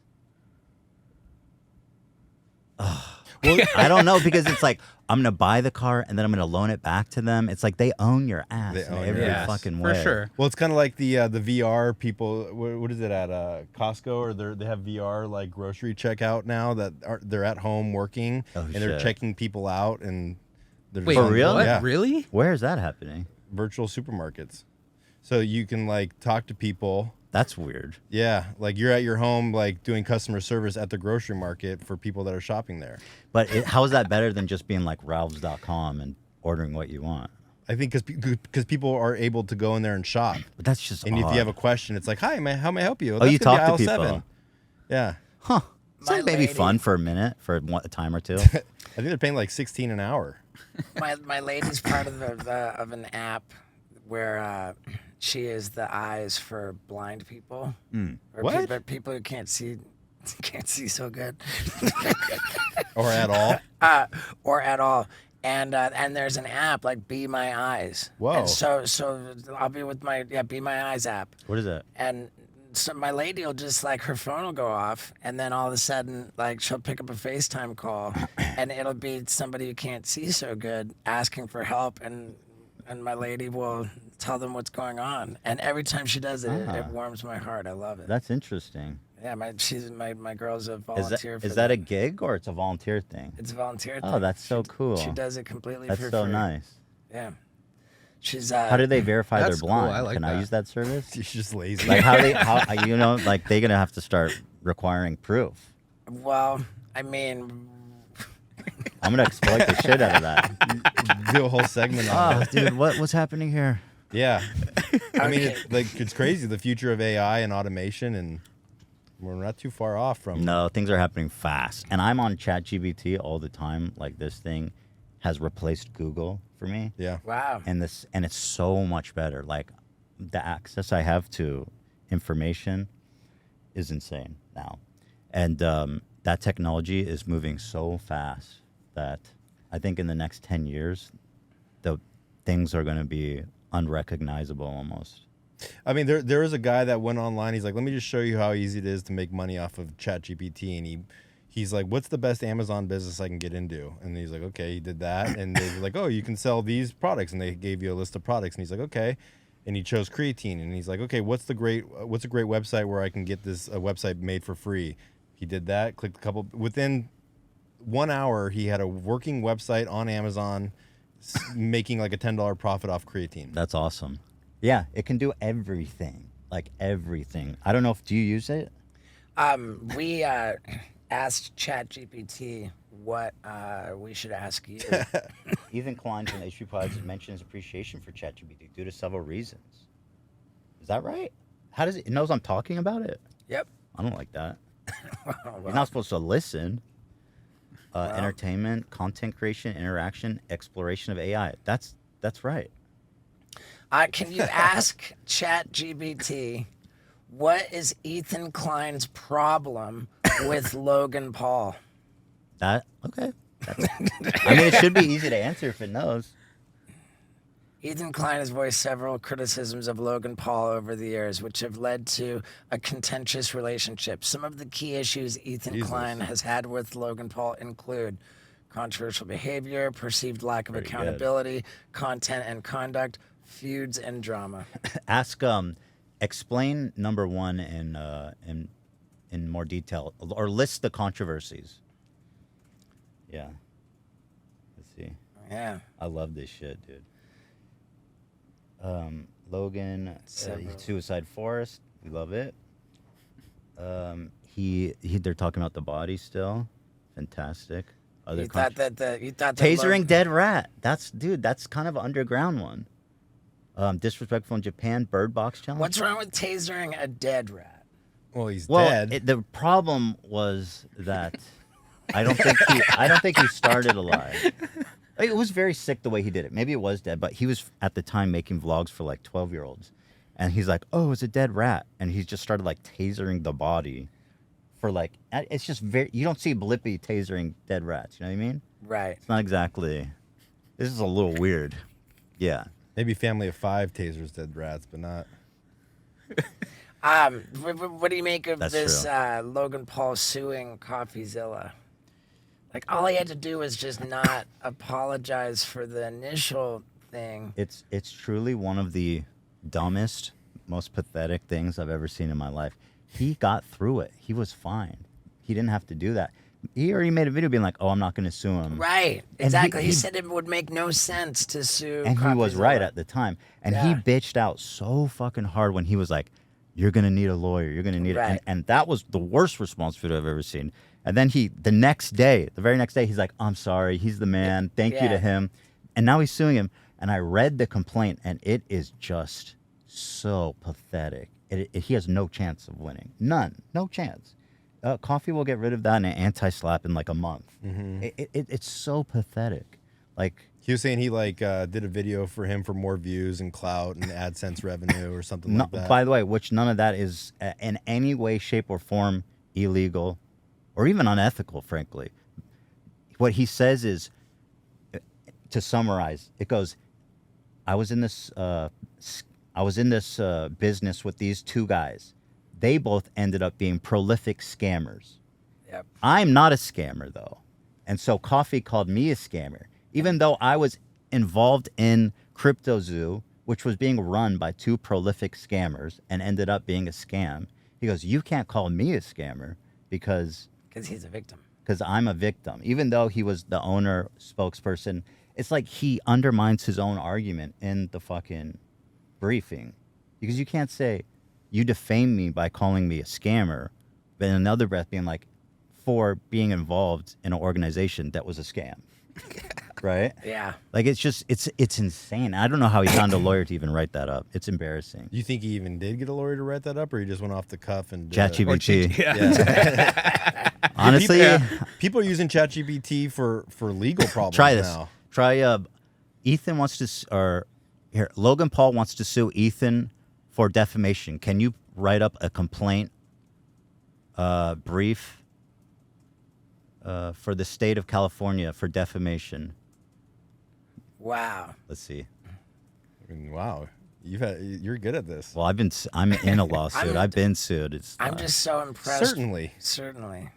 Well, I don't know, because it's like I'm gonna buy the car and then I'm gonna loan it back to them. It's like they own your ass They in own every your ass. fucking For way. sure. well, it's kind of like the VR people. What is it at Costco, or they have VR like grocery checkout now that they're at home working Oh, and they're shit. checking people out and they're Wait, just For real? What? Yeah, Really? Where is that happening? virtual supermarkets. So you can like talk to people. That's weird. Yeah, like you're at your home, like doing customer service at the grocery market for people that are shopping there. But how is that better than just being like Ralphs.com and ordering what you want? I think because people are able to go in there and shop. But that's just And if odd. you have a question, it's like, "Hi, how may I help you?" Oh, you gonna be talk to aisle people. 7. Yeah, Huh. It's My like maybe lady- fun for a minute, for a time or two. I think they're paying like 16 an hour. My lady's part of of an app where she is the eyes for blind people. Or What? people who can't see so good. Or at all. Or at all. And there's an app like Be My Eyes. Whoa. And so I'll be with my Be My Eyes app. What is that? And so my lady will just like her phone will go off, and then all of a sudden like she'll pick up a FaceTime call, and it'll be somebody who can't see so good asking for help, and my lady will tell them what's going on. And every time she does it, it warms my heart. I love it. That's interesting. Yeah, my girl's a Is volunteer. that, is that a gig or it's a volunteer thing? It's a volunteer. Oh, thing. that's so cool. She does it completely That's for so free. nice. Yeah. She's How do they verify they're That's cool. blind? I like Can I that. use that service? She's just lazy. Like like they're gonna have to start requiring proof. Well, I mean, I'm gonna exploit the shit out of that. Do a whole segment on Oh, it. dude, what's happening here? Yeah. I mean, Okay. it's crazy, the future of AI and automation, and we're not too far off from. No, things are happening fast, and I'm on ChatGPT all the time. Like this thing has replaced Google for me. Yeah. wow. And it's so much better. Like the access I have to information is insane now, and that technology is moving so fast that I think in the next 10 years the things are going to be unrecognizable almost. I mean, there is a guy that went online. He's like, let me just show you how easy it is to make money off of ChatGPT. And he's like, what's the best Amazon business I can get into? And he's like, okay, he did that. And they were like, oh, you can sell these products. And they gave you a list of products. And he's like, okay. And he chose creatine. And he's like, okay, what's a great website where I can get this website made for free? He did that, clicked a couple. Within 1 hour, he had a working website on Amazon making like a $10 profit off creatine. That's awesome. Yeah, it can do everything. Like everything. I don't know do you use it? We asked ChatGPT what we should ask you. Ethan Klein from HP Pods mentions appreciation for ChatGPT due to several reasons. Is that right? How does it knows I'm talking about it? Yep. I don't like that. Well, You're not supposed to listen. Entertainment, content creation, interaction, exploration of AI. That's right. can you ask ChatGPT what is Ethan Klein's problem with Logan Paul? That okay. I mean, it should be easy to answer if it knows. Ethan Klein has voiced several criticisms of Logan Paul over the years, which have led to a contentious relationship. Some of the key issues Ethan Klein has had with Logan Paul include controversial behavior, perceived lack of Very good. accountability, content and conduct, feuds and drama. Ask explain number one in more detail, or list the controversies. Yeah. Let's see. Yeah. I love this shit, dude. Logan, Suicide Forest, we love it. They're talking about the body still, fantastic. Other You thought that tasering Logan- dead rat. That's kind of an underground one. Disrespectful in Japan, Bird Box challenge. What's wrong with tasering a dead rat? Well, he's Well, dead. the problem was that I don't think he started alive. It was very sick the way he did it. Maybe it was dead, but he was at the time making vlogs for like 12-year-olds. And he's like, oh, it's a dead rat. And he just started like tasering the body for like, it's just very, you don't see Blippi tasering dead rats. You know what I mean? Right. It's not exactly, this is a little weird. Yeah. Maybe Family of Five tasers dead rats, but not. What do you make of That's this true. Logan Paul suing CoffeeZilla? Like, all he had to do was just not apologize for the initial thing. It's truly one of the dumbest, most pathetic things I've ever seen in my life. He got through it. He was fine. He didn't have to do that. He already made a video being like, oh, I'm not going to sue him. Right. And Exactly. He he said it would make no sense to sue And he was right CoffeeZilla. at the time. And Yeah. he bitched out so fucking hard when he was like, you're going to need a lawyer. You're going to need it. Right. And that was the worst response video I've ever seen. And then the very next day, he's like, I'm sorry. He's the man. Thank you Yeah. to him. And now he's suing him. And I read the complaint, and it is just so pathetic. He has no chance of winning. None. No chance. Coffee will get rid of that in an anti-slap in like a month. It's so pathetic. Like, He was saying he like did a video for him for more views and clout and AdSense revenue or something no, like that. by the way, which none of that is in any way, shape, or form illegal or even unethical, frankly. What he says is, to summarize, it goes, I was in this business with these two guys. They both ended up being prolific scammers. Yep. I'm not a scammer, though. And so Coffee called me a scammer, even though I was involved in CryptoZoo, which was being run by two prolific scammers and ended up being a scam. He goes, you can't call me a scammer because He's a victim. I'm a victim. Even though he was the owner, spokesperson, it's like he undermines his own argument in the fucking briefing. Because you can't say, you defame me by calling me a scammer, but in another breath being like, for being involved in an organization that was a scam. Right? Yeah. Like, it's just, it's insane. I don't know how he found a lawyer to even write that up. It's embarrassing. You think he even did get a lawyer to write that up, or he just went off the cuff and did it? ChatGPT. Yeah. Honestly, People are using ChatGPT for legal problems try this. now. Try, Ethan wants to, Logan Paul wants to sue Ethan for defamation. Can you write up a complaint brief for the state of California for defamation? Wow. Let's see. I mean, wow, you're good at this. Well, I'm in a lawsuit. I've been sued. It's I'm just so impressed. Certainly. Certainly.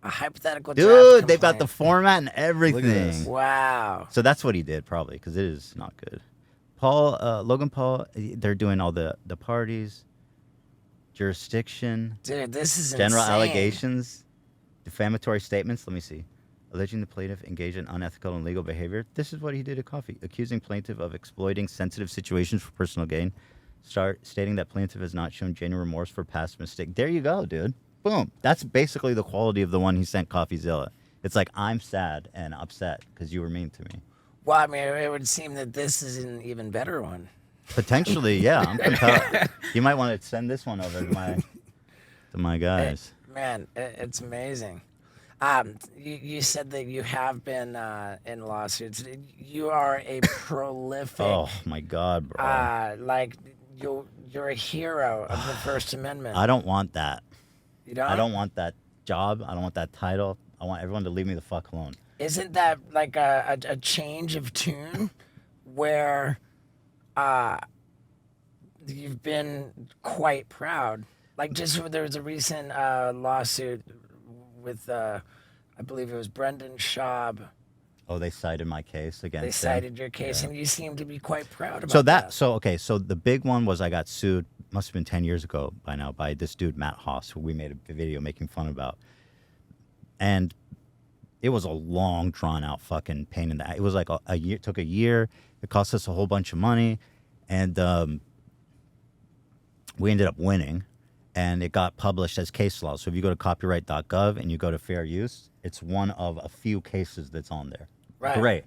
A hypothetical dude. draft They've got the complaint. format and this. everything. Wow. So that's what he did probably because it is not good. Logan Paul, they're doing all the parties, jurisdiction, Dude, this is general insane. allegations, defamatory statements. Let me see. Alleging the plaintiff engaged in unethical and illegal behavior. This is what he did to Coffee. Accusing plaintiff of exploiting sensitive situations for personal gain. Stating that plaintiff has not shown genuine remorse for past mistake. There you go, dude. Boom. That's basically the quality of the one he sent CoffeeZilla. It's like, I'm sad and upset because you were mean to me. Well, I mean, it would seem that this is an even better one. Potentially, yeah. I'm compelled. You might want to send this one over to my guys. Man, it's amazing. You said that you have been in lawsuits. You are a prolific, Oh my God, bro. like you're a hero of the First Amendment. I don't want that. You don't? I don't want that job. I don't want that title. I want everyone to leave me the fuck alone. Isn't that like a change of tune where you've been quite proud? Like, just there was a recent lawsuit with, I believe it was Brendan Schaub. Oh, they cited my case against They him? cited your case, and you seem to be quite proud about So that. so the big one was I got sued, must have been 10 years ago by now, by this dude, Matt Haas, who we made a video making fun about. And it was a long, drawn-out fucking pain in the ass. It was like a year, took a year. It cost us a whole bunch of money. And we ended up winning. And it got published as case law. So if you go to copyright.gov and you go to fair use, it's one of a few cases that's on there. Right. Great.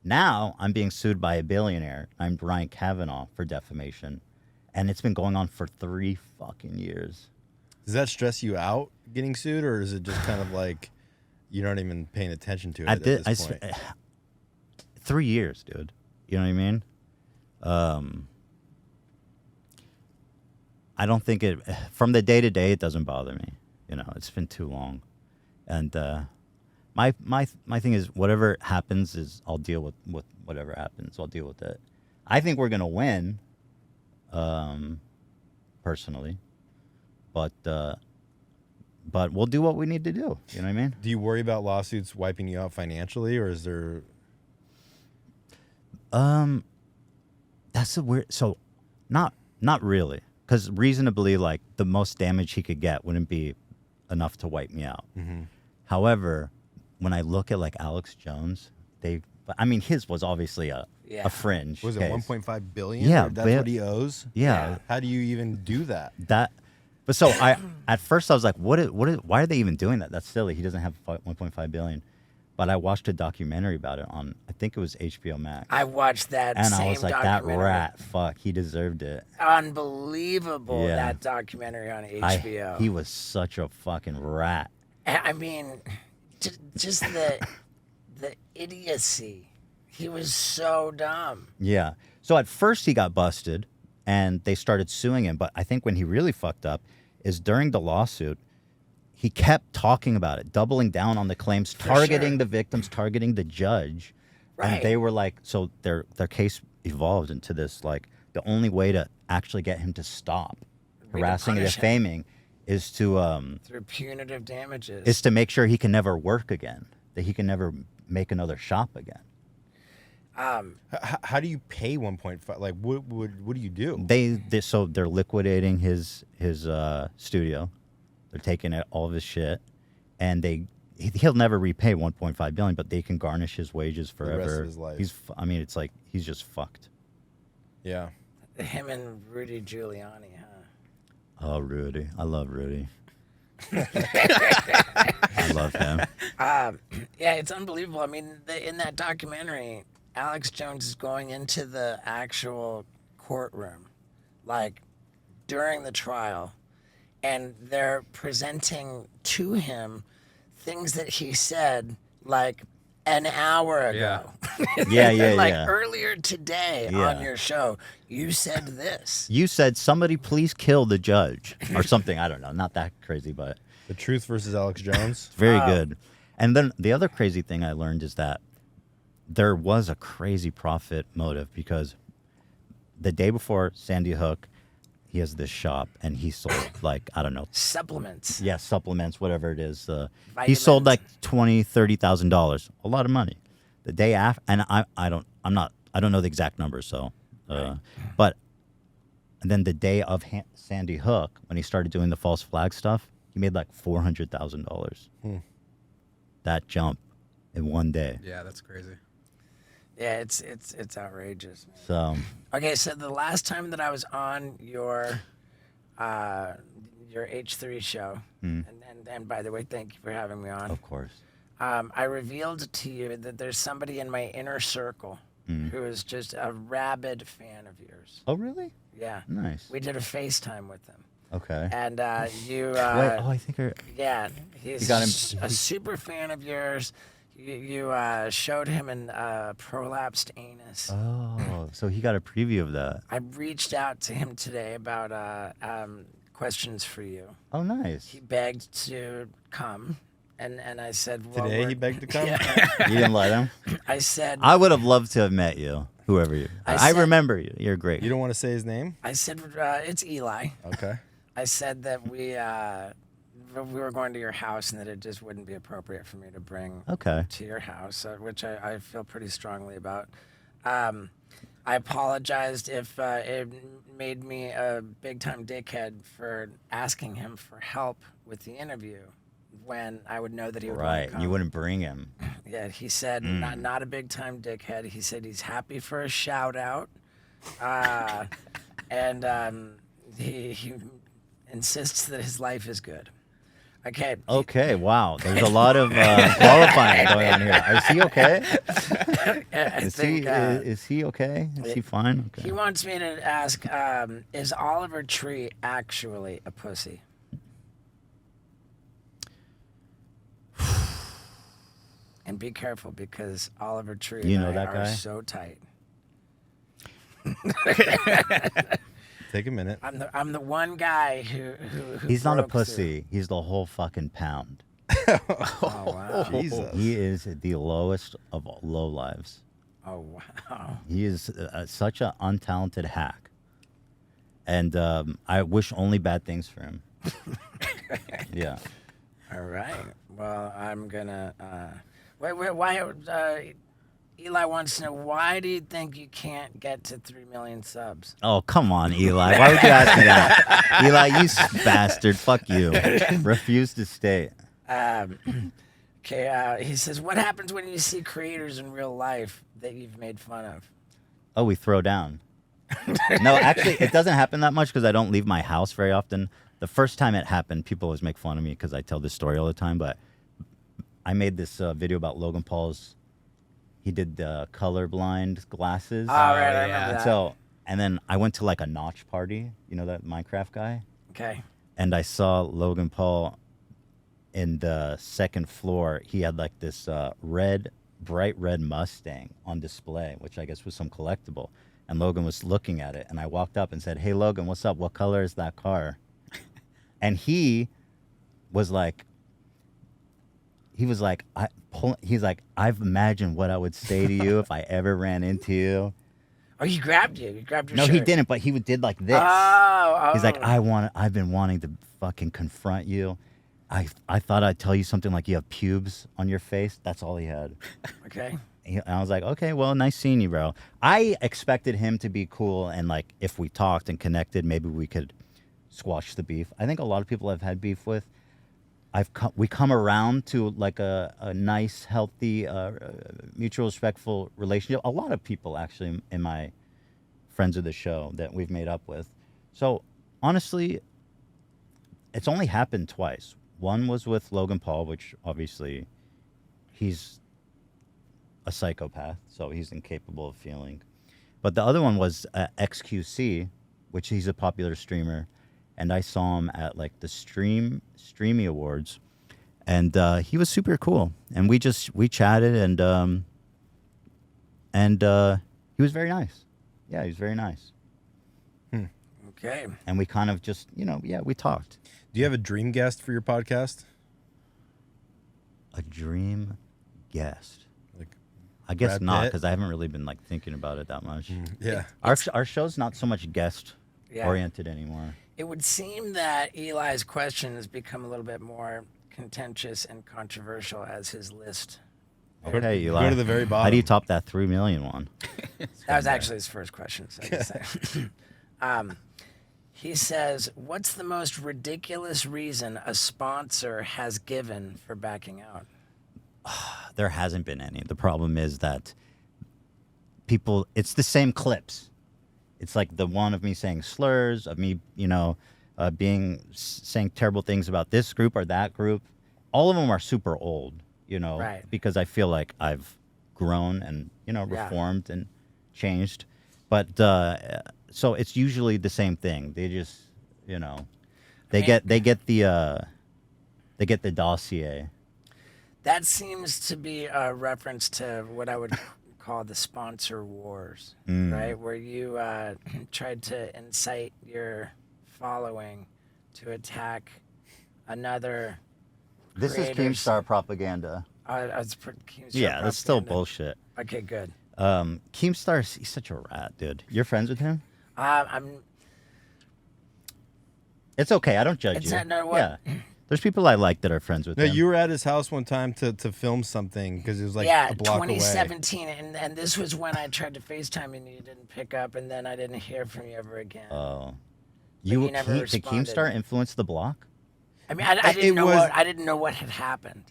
Now I'm being sued by a billionaire named Ryan Kavanaugh for defamation. And it's been going on for 3 fucking years. Does that stress you out getting sued, or is it just kind of like you're not even paying attention to it at this point? 3 years, dude. You know what I mean? I don't think it, from the day to day, it doesn't bother me. You know, it's been too long. And my thing is, whatever happens is I'll deal with whatever happens. I'll deal with it. I think we're going to win, personally. But we'll do what we need to do. You know what I mean? Do you worry about lawsuits wiping you out financially, or is there? That's a weird. So, not really, because reasonably, like the most damage he could get wouldn't be enough to wipe me out. Mm-hmm. However, when I look at like Alex Jones, I mean, his was obviously a fringe. Was it case. 1.5 billion? Yeah, That's what he owes. Yeah. How do you even do that? But so at first I was like, why are they even doing that? That's silly. He doesn't have 1.5 billion. But I watched a documentary about it on, I think it was HBO Max. I watched that and same I was like, that documentary. rat, fuck, he deserved it. Unbelievable, Yeah. that documentary on HBO. He was such a fucking rat. I mean, just the idiocy. He was so dumb. Yeah. So at first he got busted and they started suing him. But I think when he really fucked up is during the lawsuit, he kept talking about it, doubling down on the claims, targeting the victims, targeting the judge. Right. And they were like, so their case evolved into this, like, the only way to actually get him to stop harassing and punish him. defaming is to Through punitive damages. is to make sure he can never work again, that he can never make another shop again. How do you pay 1.5? Like, what do you do? So they're liquidating his studio. They're taking all of his shit, and he'll never repay 1.5 billion, but they can garnish his wages forever. The rest of his life. It's like he's just fucked. Yeah. Him and Rudy Giuliani, huh? Oh, Rudy, I love Rudy. I love him. Yeah, it's unbelievable. I mean, in that documentary, Alex Jones is going into the actual courtroom, like during the trial, and they're presenting to him things that he said like an hour ago. Yeah, like yeah. earlier today Yeah. on your show, you said this. You said somebody please kill the judge or something. I don't know. Not that crazy, but The Truth versus Alex Jones. very good. And then the other crazy thing I learned is that there was a crazy profit motive because the day before Sandy Hook, he has this shop and he sold like, I don't know. Supplements. Yeah, supplements, whatever it is. He sold like $20,000-$30,000, a lot of money. The day after, and I don't know the exact numbers. So, but and then the day of Sandy Hook, when he started doing the false flag stuff, he made like $400,000. That jump in one day. Yeah, that's crazy. Yeah, it's outrageous. Man. So Okay, so the last time that I was on your H3 show, and by the way, thank you for having me on. of course. I revealed to you that there's somebody in my inner circle who is just a rabid fan of yours. Oh, really? Yeah. Nice. We did a FaceTime with him. Okay. And you, Wait, I think yeah, he's got him- a super fan of yours. You showed him an prolapsed anus. Oh, so he got a preview of that. I reached out to him today about questions for you. Oh, nice. He begged to come, and I said, well, Today he begged to come. You didn't let him? I said, I would have loved to have met you, whoever you. I said- remember you. You're great. You don't want to say his name? I said, it's Eli. Okay. I said that we were going to your house and that it just wouldn't be appropriate for me to bring Okay. to your house, which I feel pretty strongly about. I apologized if it made me a big-time dickhead for asking him for help with the interview when I would know that he would want Right. to come. You wouldn't bring him. Yeah, he said not a big-time dickhead. He said he's happy for a shout-out, and he insists that his life is good. Okay. Okay. Wow. There's a lot of qualifying going on here. Is he okay? Is he okay? Is he fine? Okay. He wants me to ask, is Oliver Tree actually a pussy? And be careful because Oliver Tree You and know I that are guy? so tight. Take a minute. I'm the one guy who He's not a broke through. pussy. He's the whole fucking pound. Oh wow. Jesus. He is the lowest of low lives. Oh wow. He is such an untalented hack. And I wish only bad things for him. Yeah. All right. Well, I'm gonna. Wait. Why? Eli wants to know, why do you think you can't get to 3 million subs? Oh, come on, Eli. Why would you ask me that? Eli, you bastard. Fuck you. Refuse to state. Okay. He says, what happens when you see creators in real life that you've made fun of? Oh, we throw down. No, actually, it doesn't happen that much because I don't leave my house very often. The first time it happened, people always make fun of me because I tell this story all the time. But I made this video about Logan Paul's. He did the colorblind glasses. Oh, right. I yeah. remember that. So, and then I went to like a notch party. You know that Minecraft guy? Okay. And I saw Logan Paul in the second floor. He had like this bright red Mustang on display, which I guess was some collectible. And Logan was looking at it. And I walked up and said, "Hey, Logan, what's up? What color is that car?" And he was like, he's like, I've imagined what I would say to you if I ever ran into you. Oh, he grabbed you. He grabbed your No, shirt. he didn't, but he did like this. Oh. He's like, I've been wanting to fucking confront you. I thought I'd tell you something like you have pubes on your face. That's all he had. Okay. And I was like, okay, well, nice seeing you, bro. I expected him to be cool and like if we talked and connected, maybe we could squash the beef. I think a lot of people I've had beef with, we come around to like a nice, healthy, mutual respectful relationship. A lot of people actually in my friends of the show that we've made up with. So honestly, it's only happened twice. One was with Logan Paul, which obviously he's a psychopath, so he's incapable of feeling. But the other one was XQC, which he's a popular streamer. And I saw him at like the Streamy Awards, and he was super cool. And we chatted, and he was very nice. Yeah, he was very nice. Okay. And we kind of just, we talked. Do you have a dream guest for your podcast? A dream guest? Like, I guess Brad not, Pitt? because I haven't really been like thinking about it that much. Yeah. Our show's not so much guest Yeah. oriented anymore. It would seem that Eli's question has become a little bit more contentious and controversial as his list. Okay, Eli. Go to the very How do you bottom. top that 3 million one? That was actually his first question. So I guess he says, what's the most ridiculous reason a sponsor has given for backing out? There hasn't been any. The problem is that it's the same clips. It's like the one of me saying slurs, of me, saying terrible things about this group or that group. All of them are super old, Right. because I feel like I've grown and, reformed and changed. But so it's usually the same thing. They just, they get the dossier. That seems to be a reference to what I would call the sponsor wars, right? Where you tried to incite your following to attack another. This is creators. Keemstar propaganda. Keemstar Yeah, that's still propaganda. bullshit. Okay, good. Keemstar, he's such a rat, dude. You're friends with him? It's okay. I don't judge It's you. not- no, what- Yeah. There's people I like that are friends with No, him. you were at his house one time to film something because it was like yeah, a block away. 2017, and this was when I tried to FaceTime and you didn't pick up, and then I didn't hear from you ever again. Oh. you never Did responded. Keemstar influence the block? I mean, I it didn't know was- I didn't know what had happened.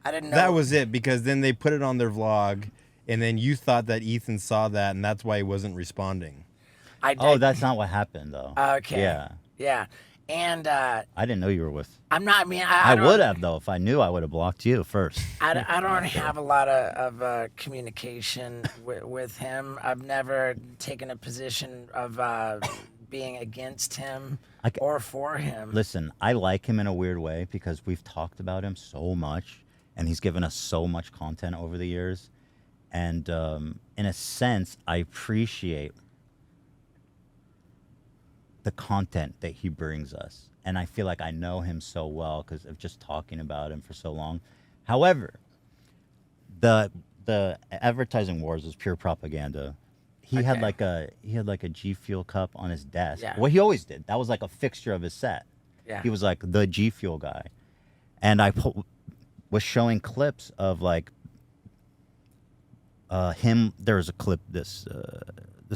I didn't know That was it because then they put it on their vlog, and then you thought that Ethan saw that, and that's why he wasn't responding. I did. Oh, that's not what happened, though. Okay. Yeah. Yeah, and I didn't know you were with. I'm not. I mean, I don't- would have, though. If I knew, I would have blocked you first. I don't have a lot of communication with him. I've never taken a position of being against him or for him. Listen, I like him in a weird way because we've talked about him so much, and he's given us so much content over the years. And in a sense, I appreciate the content that he brings us. And I feel like I know him so well because of just talking about him for so long. However, the advertising wars was pure propaganda. He had like a G Fuel cup on his desk. Yeah. Well, he always did. That was like a fixture of his set. Yeah. He was like the G Fuel guy. And I was showing clips of like him. There was a clip this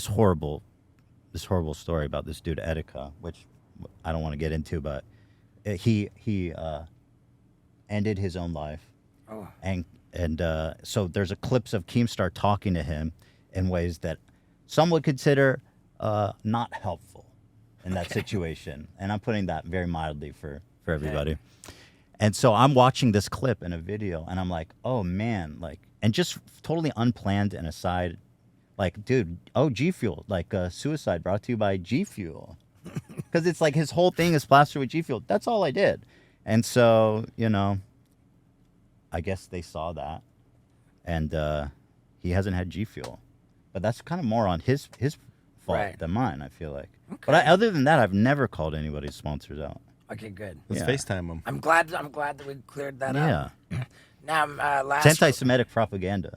horrible story about this dude Etika, which I don't want to get into, but he ended his own life. Oh. And so there's a clips of Keemstar talking to him in ways that some would consider not helpful in that situation. And I'm putting that very mildly for everybody. And so I'm watching this clip in a video, and I'm like, oh, man, like, and just totally unplanned and aside, like, dude, G Fuel, like suicide brought to you by G Fuel. Because it's like his whole thing is plastered with G Fuel. That's all I did. And so, I guess they saw that, and he hasn't had G Fuel. But that's kind of more on his fault than mine, I feel like. Okay. But other than that, I've never called anybody's sponsors out. Okay, good. Let's FaceTime them. I'm glad that we cleared that up. Yeah. Now, last. It's anti-Semitic propaganda.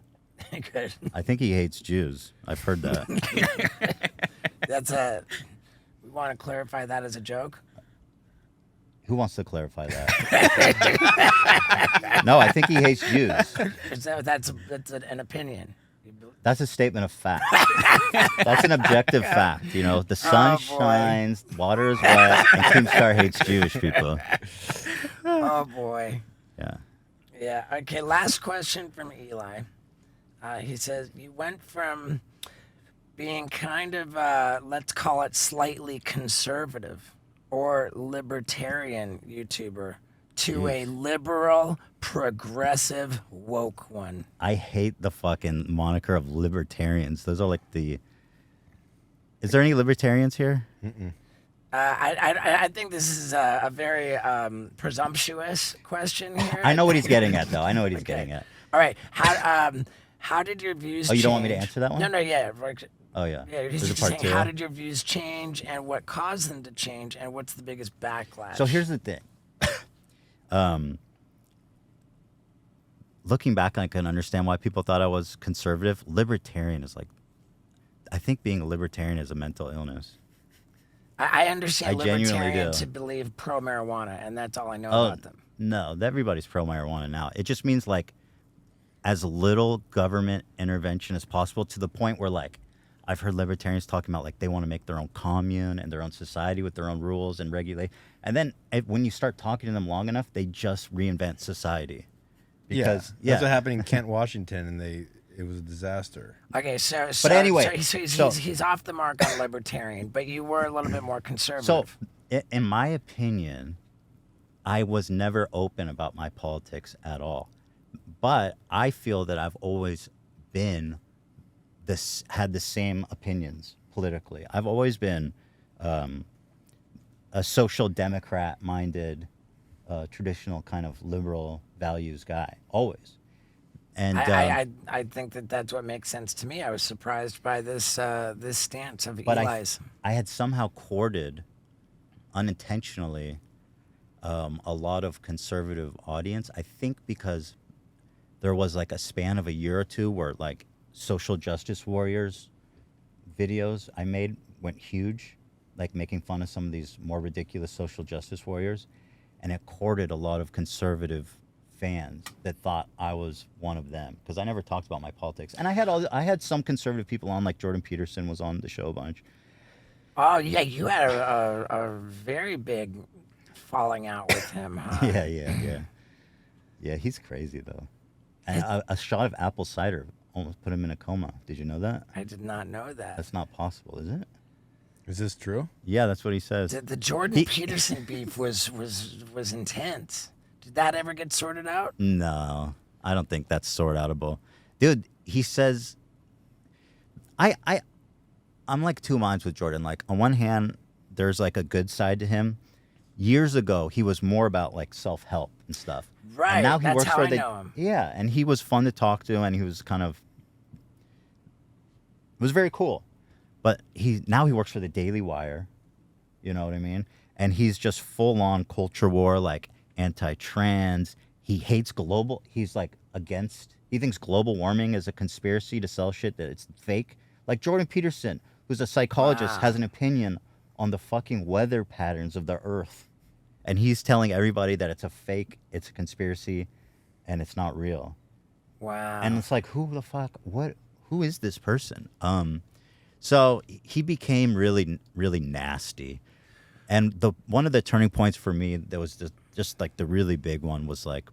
Good. I think he hates Jews. I've heard that. That's we want to clarify that as a joke. Who wants to clarify that? No, I think he hates Jews. That's an opinion. That's a statement of fact. That's an objective fact. The sun shines, water is wet, and Keemstar hates Jewish people. Oh, boy. Yeah. Yeah. Okay, last question from Eli. He says, you went from being kind of, let's call it slightly conservative or libertarian YouTuber to a liberal, progressive, woke one. I hate the fucking moniker of libertarians. Those are like the... Is there any libertarians here? Mm-mm. I think this is a very presumptuous question here. I know what he's getting at, though. I know what he's getting at. All right. How did your views change? Oh, you don't want me to answer that one? No, yeah. Oh, yeah. Yeah, he's There's a just part saying, two. how did your views change and what caused them to change and what's the biggest backlash? So here's the thing. Looking back, I can understand why people thought I was conservative. Libertarian is like... I think being a libertarian is a mental illness. I understand I genuinely libertarian do. to believe pro-marijuana, and that's all I know about them. No, everybody's pro-marijuana now. It just means like as little government intervention as possible, to the point where like I've heard libertarians talking about like they want to make their own commune and their own society with their own rules and regulate. And then when you start talking to them long enough, they just reinvent society. Because that's what happened in Kent, Washington, and it was a disaster. Okay, so anyway, he's off the mark on libertarian, but you were a little bit more conservative. So, in my opinion, I was never open about my politics at all. But I feel that I've always been had the same opinions politically. I've always been a social democrat-minded, traditional kind of liberal values guy, always. And I think that's what makes sense to me. I was surprised by this this stance of Eli's. I had somehow courted, unintentionally, a lot of conservative audience. I think because there was like a span of a year or two where like social justice warriors videos I made went huge, like making fun of some of these more ridiculous social justice warriors, and it courted a lot of conservative fans that thought I was one of them because I never talked about my politics. And I had some conservative people on, like Jordan Peterson was on the show a bunch. Oh yeah, you had a very big falling out with him, huh? Yeah, he's crazy though. And a shot of apple cider almost put him in a coma. Did you know that? I did not know that. That's not possible, is it? Is this true? Yeah, that's what he says. The Jordan Peterson beef was intense. Did that ever get sorted out? No, I don't think that's sorted outable. Dude, he says, I'm like two minds with Jordan. Like, on one hand, there's like a good side to him. Years ago, he was more about like self-help and stuff. Right. And now he that's works how for I the know him. yeah, and he was fun to talk to, and he was kind of it was very cool. But now he works for the Daily Wire. You know what I mean? And he's just full on culture war, like anti-trans. He hates global. He's like against. He thinks global warming is a conspiracy to sell shit that it's fake. Like Jordan Peterson, who's a psychologist, has an opinion on the fucking weather patterns of the Earth, and he's telling everybody that it's a fake, it's a conspiracy, and it's not real. Wow. And it's like, who the fuck? What? Who is this person? So he became really, really nasty. And one of the turning points for me that was just like the really big one was like,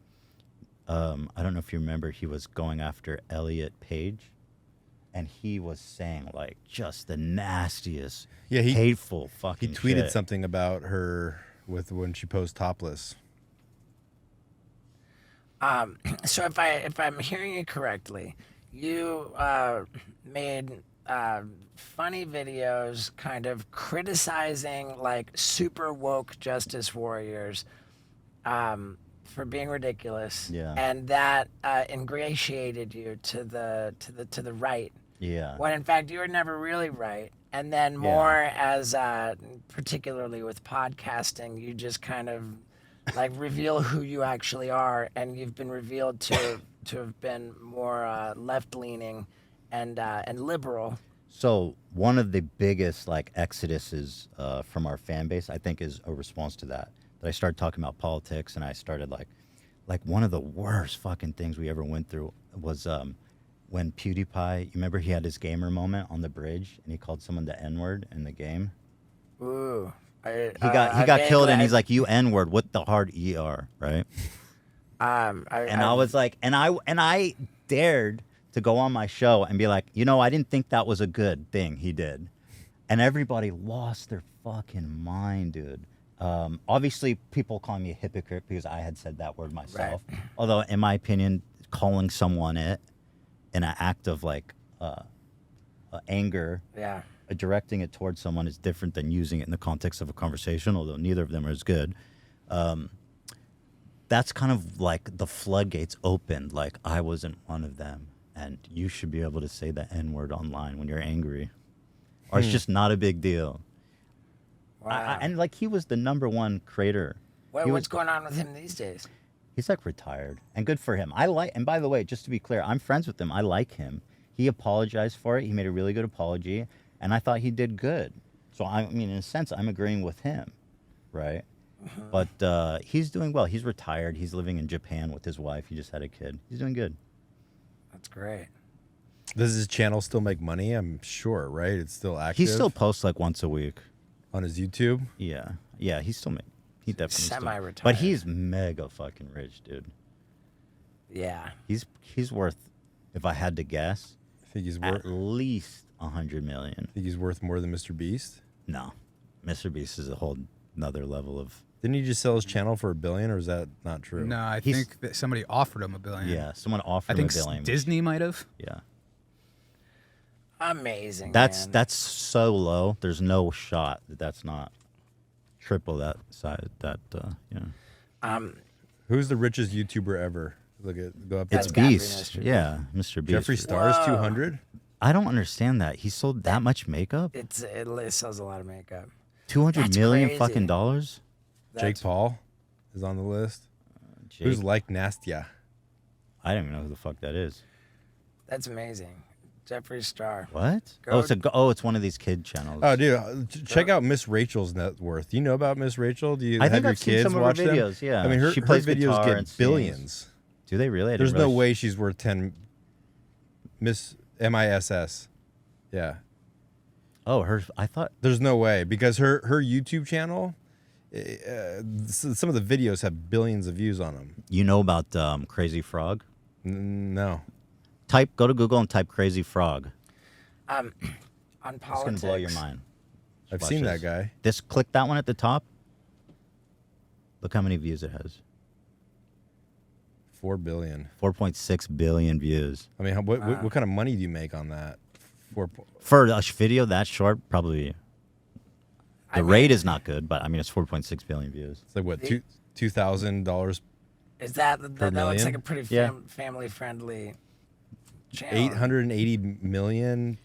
I don't know if you remember, he was going after Elliot Page, and he was saying like just the nastiest, hateful He fucking. tweeted shit. something about her when she posed topless. So if I'm hearing you correctly, you made funny videos kind of criticizing like super woke justice warriors for being ridiculous. Yeah. And that ingratiated you to the right. Yeah. When in fact you were never really right. And then more as particularly with podcasting, you just kind of like reveal who you actually are, and you've been revealed to have been more left leaning and liberal. So one of the biggest like exoduses from our fan base, I think, is a response to that. That I started talking about politics, and I started like one of the worst fucking things we ever went through was when PewDiePie. You remember he had his gamer moment on the bridge, and he called someone the N-word in the game. Ooh. He got killed, and he's like, "You N-word, what the hard ER, right?" I was like, and I dared to go on my show and be like, I didn't think that was a good thing he did, and everybody lost their fucking mind, dude. Obviously, people calling me a hypocrite because I had said that word myself. Right. Although, in my opinion, calling someone it in an act of like anger, directing it towards someone is different than using it in the context of a conversation. Although neither of them are as good. That's kind of like the floodgates opened. Like I wasn't one of them, and you should be able to say the N-word online when you're angry, or it's just not a big deal. Wow. And like he was the #1 creator. What's going on with him these days? He's like retired, and good for him. And by the way, just to be clear, I'm friends with him. I like him. He apologized for it. He made a really good apology, and I thought he did good. So I mean, in a sense, I'm agreeing with him, right? But he's doing well. He's retired. He's living in Japan with his wife. He just had a kid. He's doing good. That's great. Does his channel still make money? I'm sure, right? It's still active. He still posts like once a week on his YouTube. Yeah. He still he definitely semi-retired. But he's mega fucking rich, dude. Yeah. He's worth, if I had to guess, I think he's worth at least $100 million. Think he's worth more than Mr. Beast? No, Mr. Beast is a whole another level of. Didn't he just sell his channel for $1 billion, or is that not true? No, I think that somebody offered him $1 billion. Yeah, someone offered him $1 billion. Disney might have. Yeah. Amazing. That's so low. There's no shot that's not triple that size. Who's the richest YouTuber ever? Go up. It's there. Beast. Yeah, Mr. Beast. Jeffree Star's 200. I don't understand that. He sold that much makeup. It sells a lot of makeup. $200 million crazy. fucking dollars. Jake Paul is on the list. Who's like Nastia? I don't even know who the fuck that is. That's amazing. Jeffree Star. What? It's one of these kid channels. Oh, dude, check out Miss Rachel's net worth. Do you know about Miss Rachel? Do you I have think your I've seen kids some of her watch them? videos. Yeah, I mean, her she plays videos guitar get and sings. billions. Do they really? There's no way she's worth 10. Miss MISS. Yeah. Oh, I thought. There's no way because her YouTube channel, some of the videos have billions of views on them. You know about Crazy Frog? No. Go to Google and type Crazy Frog. On politics. It's gonna blow your mind. I've Watch seen this. that guy. Click that one at the top. Look how many views it has. 4 billion. 4.6 billion views. I mean, what kind of money do you make on that? For a video that short, probably. The rate is not good, but I mean, it's 4.6 billion views. It's like what, $2,000 Is that looks million? like a pretty Yeah. family friendly channel? 880 million.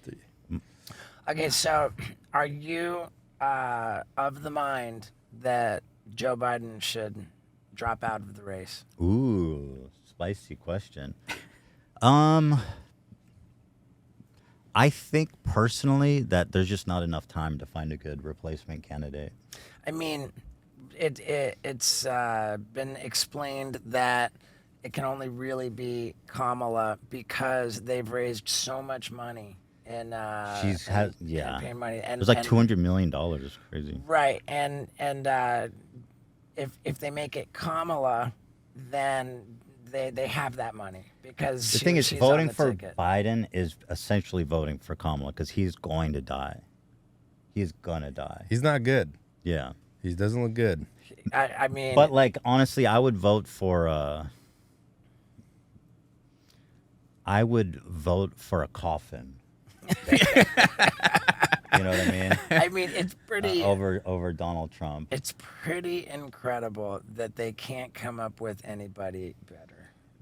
Okay, so are you of the mind that Joe Biden should drop out of the race? Ooh, spicy question. I think personally that there's just not enough time to find a good replacement candidate. I mean, it's been explained that it can only really be Kamala because they've raised so much money in campaign money. And, It was like and- $200 million. Crazy. Right, and if they make it Kamala, then they have that money because The thing is, she's voting on the for ticket. Biden is essentially voting for Kamala because he's going to die. He's gonna die. He's not good. Yeah. He doesn't look good. I mean, But like honestly, I would vote for a coffin. You know what I mean? I mean, it's pretty. Over Donald Trump. It's pretty incredible that they can't come up with anybody better.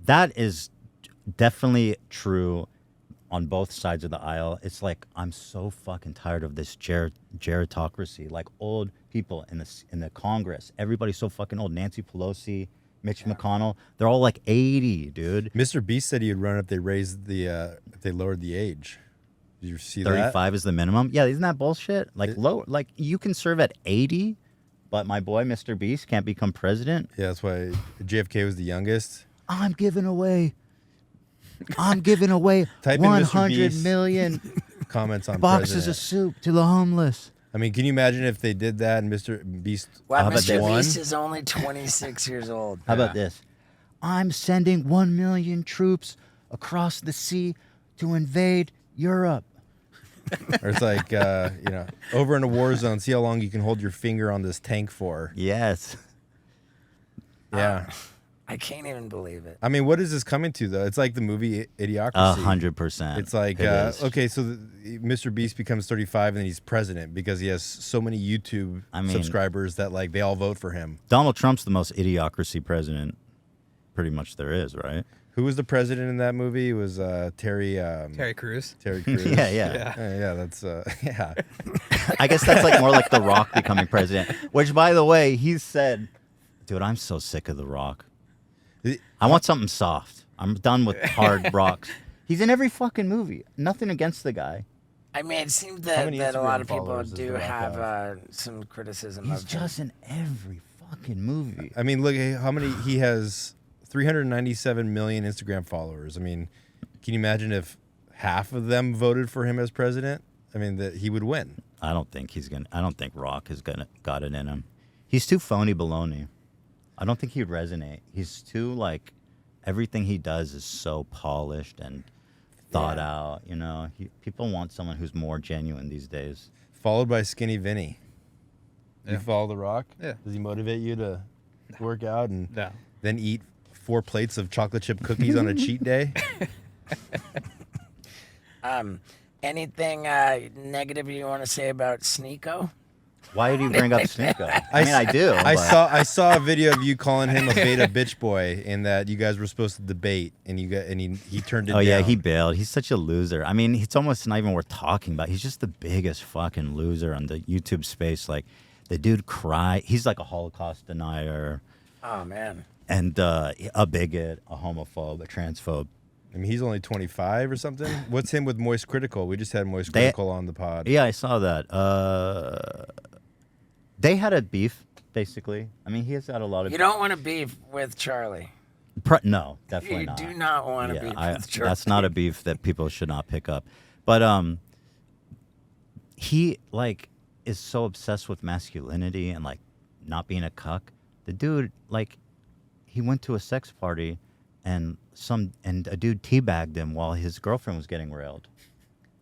That is definitely true on both sides of the aisle. It's like I'm so fucking tired of this gerontocracy. Like old people in the Congress, everybody's so fucking old. Nancy Pelosi, Mitch McConnell, they're all like 80, dude. Mr. Beast said he'd run if they raised the if they lowered the age. Did you see that? 35 is the minimum. Yeah, isn't that bullshit? Like like you can serve at 80, but my boy Mr. Beast can't become president. Yeah, that's why JFK was the youngest. I'm giving away Type in Mr. 100 Beast. million Comments on boxes president. of soup to the homeless. I mean, can you imagine if they did that and Mr. Beast Well, about Mr. this? Beast is only 26 years old. How about this? I'm sending 1 million troops across the sea to invade Europe. Or it's like, over in a war zone, see how long you can hold your finger on this tank for. Yes. Yeah. I can't even believe it. I mean, what is this coming to, though? It's like the movie Idiocracy. 100%. It's like, It is. okay, so Mr. Beast becomes 35 and he's president because he has so many YouTube subscribers that, like, they all vote for him. Donald Trump's the most idiocracy president pretty much there is, right? Who was the president in that movie? It was Terry Crews. Terry Crews. Yeah. Yeah, that's, yeah. I guess that's like more like The Rock becoming president, which, by the way, he said, dude, I'm so sick of The Rock. I want something soft. I'm done with hard rocks. He's in every fucking movie. Nothing against the guy. I mean, it seems How that, many that a lot Instagram of people followers does do The Rock have some criticism He's of just in every fucking movie. I mean, look how many he has. 397 million Instagram followers. I mean, can you imagine if half of them voted for him as president? I mean, that he would win. I don't think Rock has got it in him. He's too phony baloney. I don't think he'd resonate. He's too like everything he does is so polished and thought out. You know, people want someone who's more genuine these days. Followed by Skinny Vinny. You follow The Rock? Yeah. Does he motivate you to work out and No. then eat 4 plates of chocolate chip cookies on a cheat day? Anything negative you want to say about Sneeko? Why do you bring up Sneeko? I mean, I do. I but- I saw a video of you calling him a beta bitch boy, and that you guys were supposed to debate, and he turned it Oh down. yeah, he bailed. He's such a loser. I mean, it's almost not even worth talking about. He's just the biggest fucking loser on the YouTube space. Like, the dude he's like a Holocaust denier, Oh man. and a bigot, a homophobe, a transphobe. I mean, he's only 25 or something. What's him with Moist Critical? We just had Moist Critical on the pod. Yeah, I saw that. They had a beef, basically. I mean, he has had a lot of. You don't want to beef with Charlie. No, definitely You not. do not want to beef with Charlie. That's not a beef that people should not pick up. But he like is so obsessed with masculinity and like not being a cuck. The dude, like, he went to a sex party and a dude teabagged him while his girlfriend was getting railed.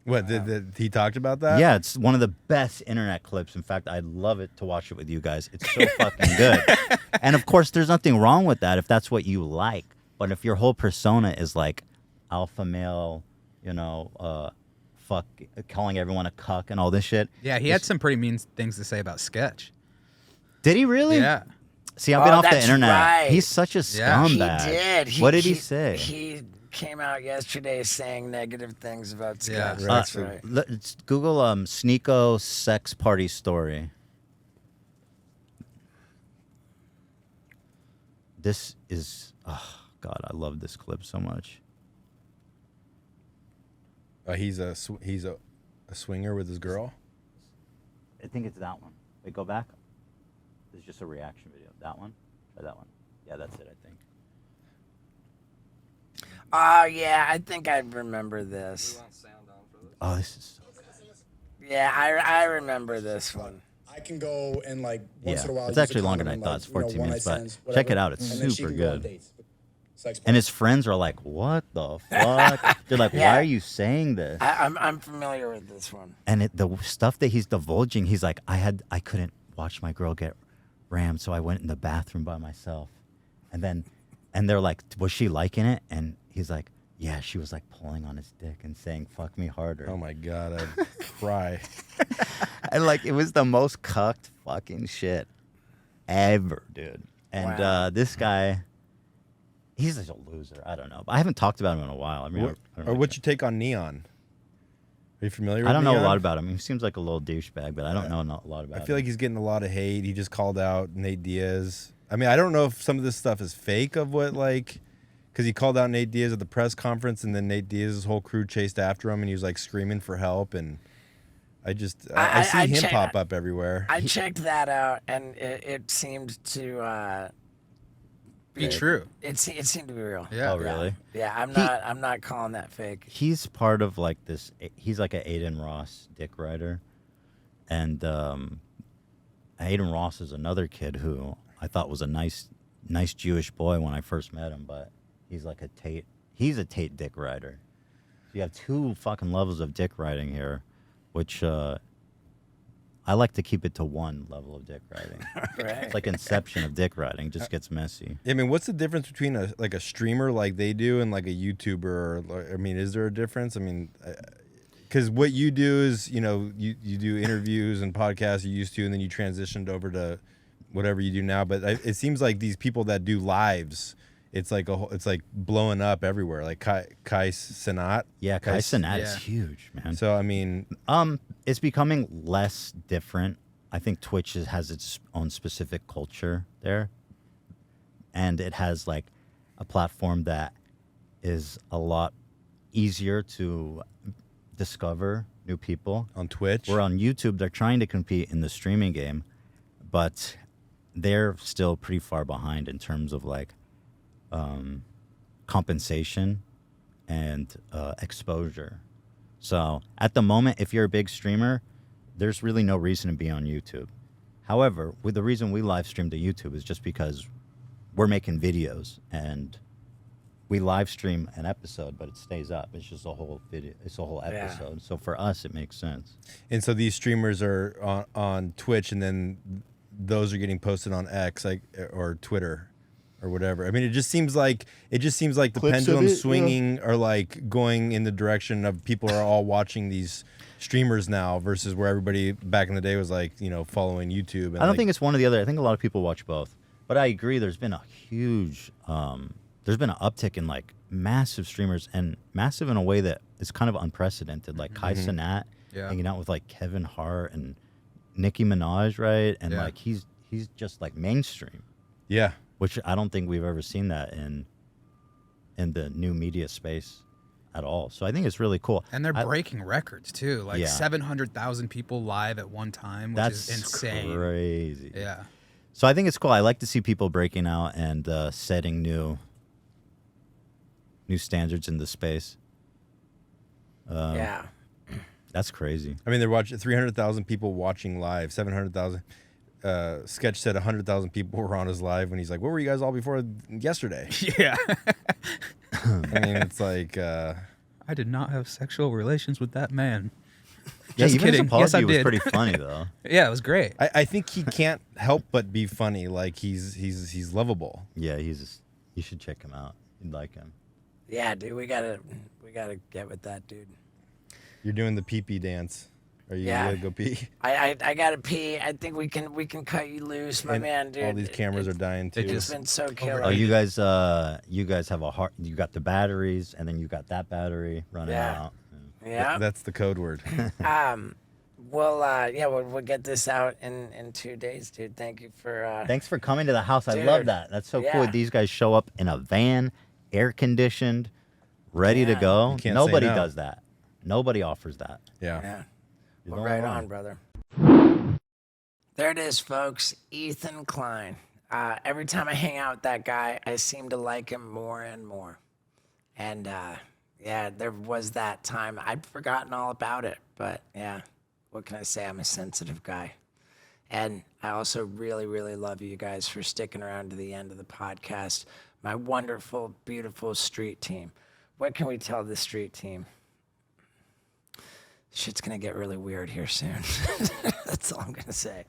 What, did he talked about that? Yeah, it's one of the best internet clips. In fact, I'd love it to watch it with you guys. It's so fucking good. And of course, there's nothing wrong with that if that's what you like. But if your whole persona is like alpha male, calling everyone a cuck and all this shit. Yeah, he had some pretty mean things to say about Sketch. Did he really? Yeah. See, I've been off the that's internet. right. He's such a Yeah. He scumbag. He did. What did he say? He came out yesterday saying negative things about Yeah. Scott. That's right. Let's Google Sneeko sex party story. This is, oh God, I love this clip so much. He's a swinger with his girl. I think it's that one. Wait, go back. It's just a reaction video. That one? Try that one. Yeah, that's it, I think. Oh yeah, I think I remember this. Oh, this is so good. Yeah, I remember this one. I can go and like once Yeah, in a while. it's use a actually longer condom than I and, thought. It's like, 14 minutes, one-night but stands, check it whatever, out. It's and then she super can go on good. dates. Sex And party. his friends are like, what the fuck? They're like, Yeah. why are you saying this? I'm familiar with this one. And the stuff that he's divulging, he's like, I couldn't watch my girl get rammed, so I went in the bathroom by myself. And they're like, was she liking it? And he's like, yeah, she was like pulling on his dick and saying, fuck me harder. Oh my God, I'd cry. And like, it was the most cucked fucking shit ever, dude. And Wow. this guy, he's just a loser. I don't know. I haven't talked about him in a while. I mean, What, or what's your take on Neon? Are you familiar with I don't know a Neon? lot about him. He seems like a little douchebag, but I don't know a lot about him. I feel like he's getting a lot of hate. He just called out Nate Diaz. I mean, I don't know if some of this stuff is fake of what, like, because he called out Nate Diaz at the press conference, and then Nate Diaz's whole crew chased after him, and he was like screaming for help. And I see him pop up everywhere. I checked that out, and it seemed to Be true. it seemed to be real. Yeah. Oh, really? Yeah, I'm not calling that fake. He's part of like this. He's like an Aiden Ross dick rider, and Aiden Ross is another kid who I thought was a nice Jewish boy when I first met him, but he's like a Tate. He's a Tate dick rider. So you have two fucking levels of dick riding here, which I like to keep it to one level of dick riding. Right. It's like Inception of dick riding. Just gets messy. I mean, what's the difference between a streamer like they do and like a YouTuber? Or, I mean, is there a difference? I mean, because what you do is, you do interviews and podcasts you used to, and then you transitioned over to whatever you do now. But it seems like these people that do lives, it's like blowing up everywhere. Like Kai Cenat. Yeah, Kai Cenat Yeah. is huge, man. So I mean, It's becoming less different. I think Twitch has its own specific culture there, and it has like a platform that is a lot easier to discover new people. on Twitch, Where on YouTube, they're trying to compete in the streaming game, but they're still pretty far behind in terms of like compensation and exposure. So at the moment, if you're a big streamer, there's really no reason to be on YouTube. However, with the reason we live stream to YouTube is just because we're making videos and we live stream an episode, but it stays up. It's just a whole video. It's a whole Yeah. episode. So for us, it makes sense. and so these streamers are on Twitch, and then those are getting posted on X, like, or Twitter, or whatever. I mean, it just seems like the Clips of pendulum it, yeah. swinging are like going in the direction of people are all watching these streamers now versus where everybody back in the day was like, following YouTube. And I don't like, think it's one or the other. I think a lot of people watch both. But I agree. There's been a huge, there's been an uptick in like massive streamers, and massive in a way that is kind of unprecedented. Like Kai Cenat Yeah. hanging out with like Kevin Hart and Nicki Minaj, right? And Yeah. like he's just like mainstream, yeah. which I don't think we've ever seen that in the new media space at all. So I think it's really cool. And they're I- breaking records too. Like Yeah. 700,000 people live at one time, which That's is insane. crazy. Yeah. So I think it's cool. I like to see people breaking out and setting new standards in the space. Yeah. That's crazy. I mean, they're watching 300,000 people watching live, 700,000. Sketch said 100,000 people were on his live when he's like, "Where were you guys all before yesterday?" Yeah. I mean, it's like, I did not have sexual relations with that man. Yeah, Just even kidding. his apology Yes, I was did. pretty funny though. Yeah, it was great. I think he can't help but be funny. Like he's lovable. Yeah, you should check him out. You'd like him. Yeah, dude, we gotta get with that dude. You're doing the pee-pee dance, Are you Yeah. gonna go pee? I gotta pee. I think we can cut you loose, my And man, dude. all these cameras are dying too. It's been so killer. Oh, you guys have a heart. You got the batteries, and then you got that battery running Yeah. out. Yeah. That's the code word. We'll get this out in 2 days, dude. Thank you for. Thanks for coming to the house. I Dude, love that. That's so cool. yeah. These guys show up in a van, air conditioned, ready to Yeah. go. You can't say Nobody no. does that. Nobody offers that. Yeah. Yeah. You're Well, the only right one. on, brother. There it is, folks. Ethan Klein. Every time I hang out with that guy, I seem to like him more and more. And there was that time. I'd forgotten all about it. But yeah, what can I say? I'm a sensitive guy. And I also really, really love you guys for sticking around to the end of the podcast. My wonderful, beautiful street team. What can we tell the street team? Shit's gonna get really weird here soon. That's all I'm gonna say.